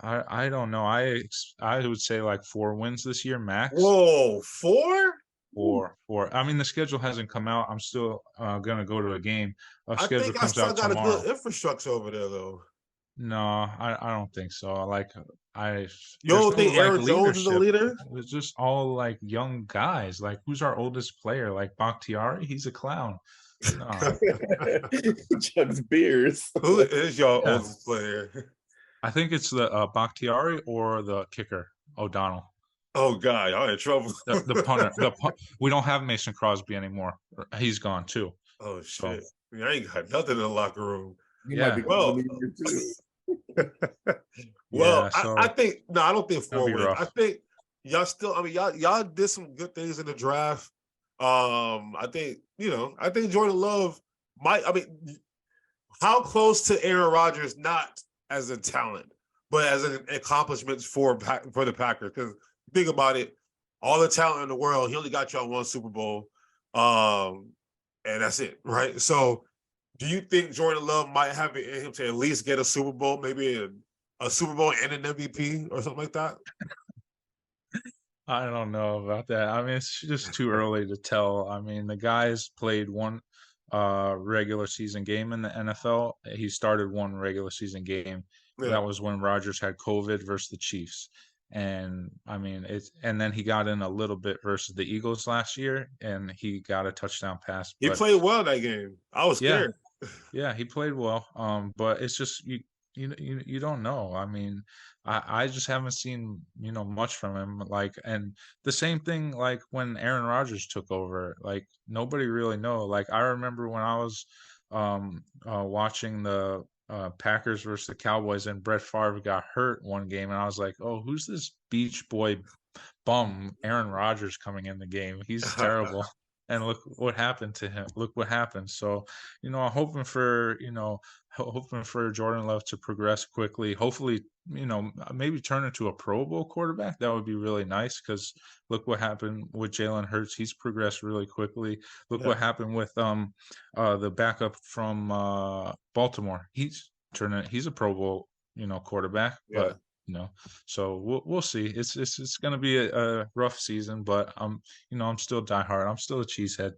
I don't know. I would say like 4 wins this year max. Whoa, 4? 4. I mean, the schedule hasn't come out. I'm still gonna go to a game. Schedule comes out tomorrow. I got a good infrastructure over there, though. No, I don't think so. Like you don't think Aaron Jones is a leader? It's just all like young guys. Like who's our oldest player? Like Bakhtiari? He's a clown. No. He chugs beers. Who is your oldest player? I think it's the Bakhtiari or the kicker O'Donnell. Oh God, y'all in trouble. The punter. We don't have Mason Crosby anymore. He's gone too. Oh shit! I ain't got nothing in the locker room. Might be well, I think I don't think 4 wins. I think y'all still. I mean, y'all did some good things in the draft. I think Jordan Love might. I mean, how close to Aaron Rodgers? Not as a talent, but as an accomplishment for the Packers. Because think about it, all the talent in the world, he only got y'all 1 Super Bowl, and that's it, right? So, do you think Jordan Love might have it in him to at least get a Super Bowl, maybe a Super Bowl and an MVP or something like that? I don't know about that. I mean, it's just too early to tell. I mean, the guy's played 1 regular season game in the NFL. He started 1 regular season game. Yeah. That was when Rodgers had COVID versus the Chiefs. And I mean, and then he got in a little bit versus the Eagles last year, and he got a touchdown pass. He played well that game. I was scared. Yeah, he played well. But it's just you don't know. I mean, I just haven't seen much from him. Like, and the same thing like when Aaron Rodgers took over. Like nobody really know. Like I remember when I was watching the Packers versus the Cowboys, and Brett Favre got hurt one game, and I was like, oh, who's this Beach Boy bum Aaron Rodgers coming in the game? He's terrible. And look what happened to him. Look what happened. So, I'm hoping for Jordan Love to progress quickly. Hopefully, maybe turn into a Pro Bowl quarterback. That would be really nice, because look what happened with Jalen Hurts. He's progressed really quickly. Look what happened with the backup from Baltimore. He's a Pro Bowl, quarterback. Yeah. But so we'll see. It's going to be a rough season, but I'm still diehard. I'm still a cheesehead.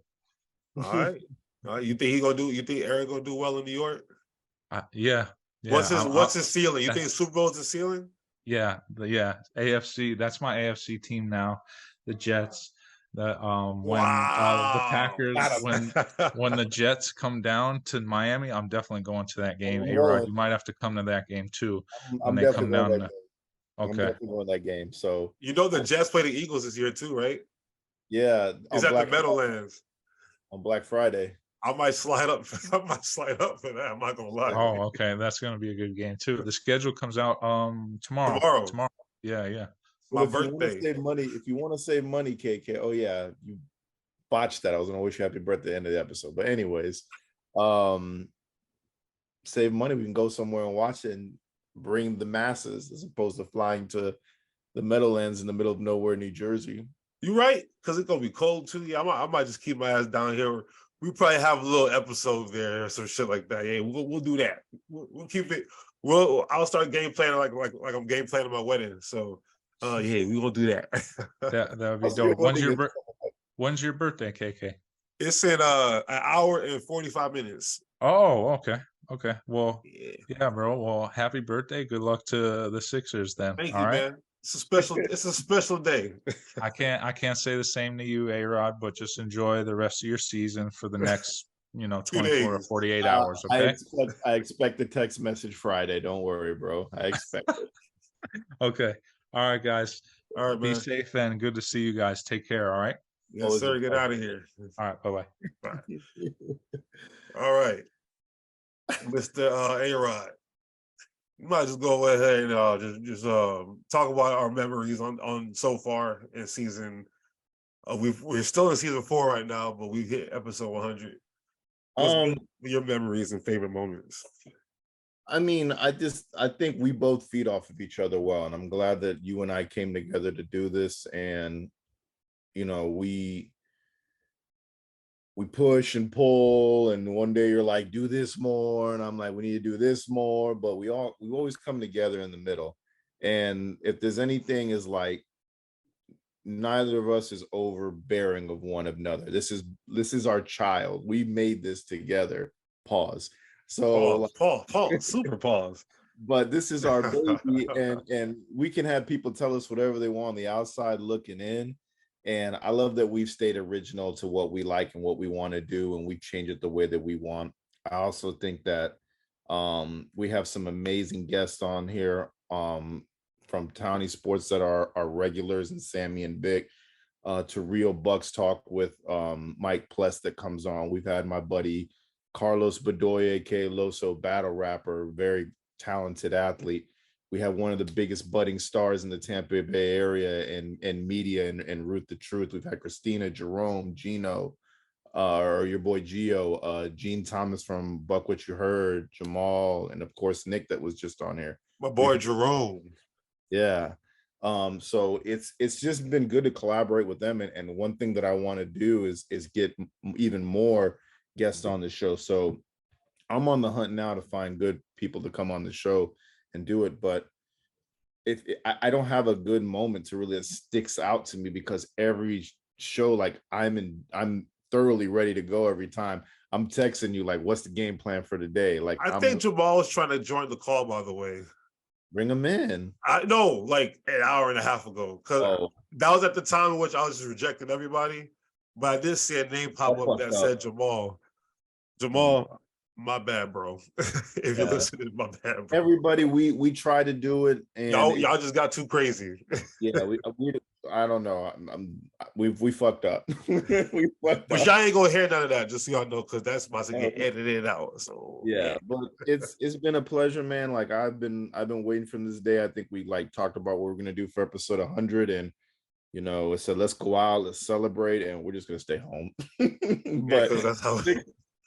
All right. You think you think Aaron gonna do well in New York? Yeah. What's his ceiling? You think Super Bowl is the ceiling? Yeah. AFC. That's my AFC team now. The Jets. That when the Wow. Packers when the Jets come down to Miami, I'm definitely going to that game. I'm A-Rod, going. you might have to come to that game too when I'm they definitely come going down. that game. I'm Okay. definitely going that game. So You know the Jets play the Eagles this year too, right? yeah, It's at the Meadowlands. on Black Friday. I might slide up. I might slide up for that. I'm not gonna lie. Oh, okay. That's gonna be a good game too. The schedule comes out tomorrow. Tomorrow, Tomorrow. Yeah. So my if you want to birthday. save money, KK, oh yeah, you botched that. I was gonna wish you happy birthday at the end of the episode. But anyways, save money. We can go somewhere and watch it and bring the masses as opposed to flying to the Meadowlands in the middle of nowhere, New Jersey. You right? Because it's gonna be cold too. Yeah, I might just keep my ass down here. We probably have a little episode there or some shit like that. Yeah, we'll do that. We'll keep it. I'll start game planning like I'm game planning my wedding. So, yeah, we gonna do that. That would be How's your dope. wedding? When's your birthday, KK? It's in an hour and 45 minutes. Oh, okay. Okay. Well, Yeah. yeah, bro. Well, happy birthday. Good luck to the Sixers then. Thank All you, right. man. It's a special day. I can't say the same to you, A-Rod, but just enjoy the rest of your season for the next, 24 or 48 hours. Okay. I expect the text message Friday. Don't worry, bro. I expect it. Okay. All right, guys. All right, Be man. safe and good to see you guys. Take care. All right. Yes, sir. Get out of here. All right. Bye-bye. Bye. All right, Mr. A-Rod. You might just go ahead and just talk about our memories on so far in season. We're still in season 4 right now, but we hit episode 100. What's been your memories and favorite moments? I mean, I think we both feed off of each other well, and I'm glad that you and I came together to do this. And we push and pull, and one day you're like, do this more, and I'm like, we need to do this more, but we always come together in the middle. And if there's anything, is like, neither of us is overbearing of one another. This is our child. We made this together. Pause. So pause, super pause. But this is our baby, and we can have people tell us whatever they want on the outside looking in. And I love that we've stayed original to what we like and what we want to do, and we change it the way that we want. I also think that we have some amazing guests on here from Townie Sports that are regulars, and Sammy and Vic, to Real Bucks Talk with Mike Pless that comes on. We've had my buddy Carlos Bedoya, aka Loso, battle rapper, very talented athlete. We have one of the biggest budding stars in the Tampa Bay area and media, and Ruth the Truth. We've had Christina, Jerome, Gino, or your boy Gio, Gene Thomas from Buck What You Heard, Jamal, and of course Nick that was just on here. My boy Jerome. Yeah. So it's just been good to collaborate with them. And one thing that I want to do is get even more guests on the show. So I'm on the hunt now to find good people to come on the show and do it. But if I don't have a good moment to really that sticks out to me, because every show, like, I'm thoroughly ready to go every time. I'm texting you like, what's the game plan for today? Like, I think Jamal was trying to join the call, by the way. Bring him in. I know, like an hour and a half ago, because that was at the time in which I was just rejecting everybody. But I did see a name pop up that said Jamal. Jamal, my bad, bro. If you're listening, my bad, bro. Everybody, we try to do it, and y'all just got too crazy. Yeah, we I don't know. We fucked up. We fucked But up. y'all ain't gonna hear none of that, just so y'all know, because that's about to get edited out. So yeah, but it's been a pleasure, man. Like, I've been waiting for this day. I think we talked about what we're gonna do for episode 100, and it said let's go out, let's celebrate, and we're just gonna stay home. But because that's how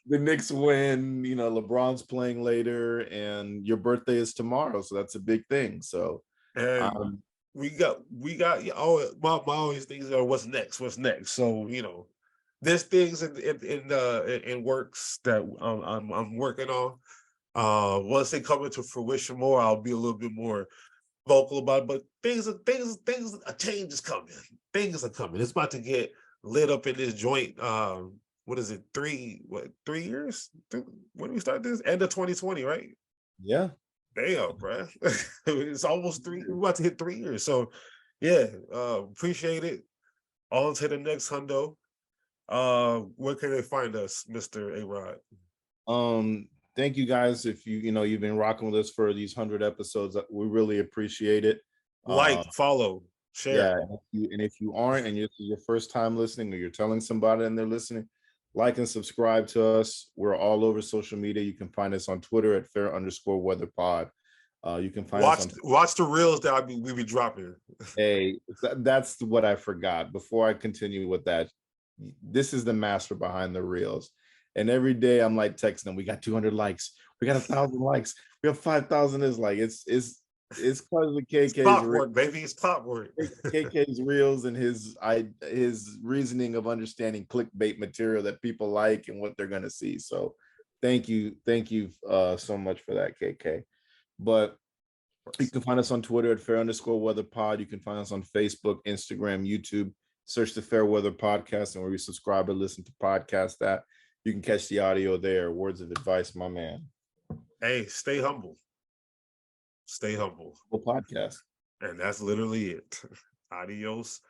the Knicks win. LeBron's playing later, and your birthday is tomorrow, so that's a big thing. So we got my always things are what's next. So there's things in works that I'm working on. Once they come into fruition more, I'll be a little bit more vocal about it. But a change is coming. Things are coming. It's about to get lit up in this joint. What is it? 3 years? When do we start this? End of 2020, right? Yeah. Damn, bro. It's almost 3. We're about to hit 3 years. So yeah, appreciate it. On to the next hundo. Where can they find us, Mr. A-Rod? Thank you guys. If you've been rocking with us for these 100 episodes, we really appreciate it. Like, follow, share. Yeah, and if you aren't, and this is your first time listening, or you're telling somebody and they're listening, like and subscribe to us. We're all over social media. You can find us on Twitter at @fair_weatherpod. You can find us on watch the reels that we be dropping. Hey, that's what I forgot. Before I continue with that, this is the master behind the reels. And every day I'm like texting them, we got 200 likes, we got 1,000 likes, we have 5,000. Is like it's because of KK's pop work, baby. It's pop work. KK's reels and his reasoning of understanding clickbait material that people like and what they're gonna see. So thank you so much for that, KK. But you can find us on Twitter at @fair_weatherpod. You can find us on Facebook, Instagram, YouTube. Search the Fair Weather Podcast, and where you subscribe or listen to podcasts that you can catch the audio there. Words of advice, my man. Hey, stay humble. Stay humble. Podcast. And that's literally it. Adios.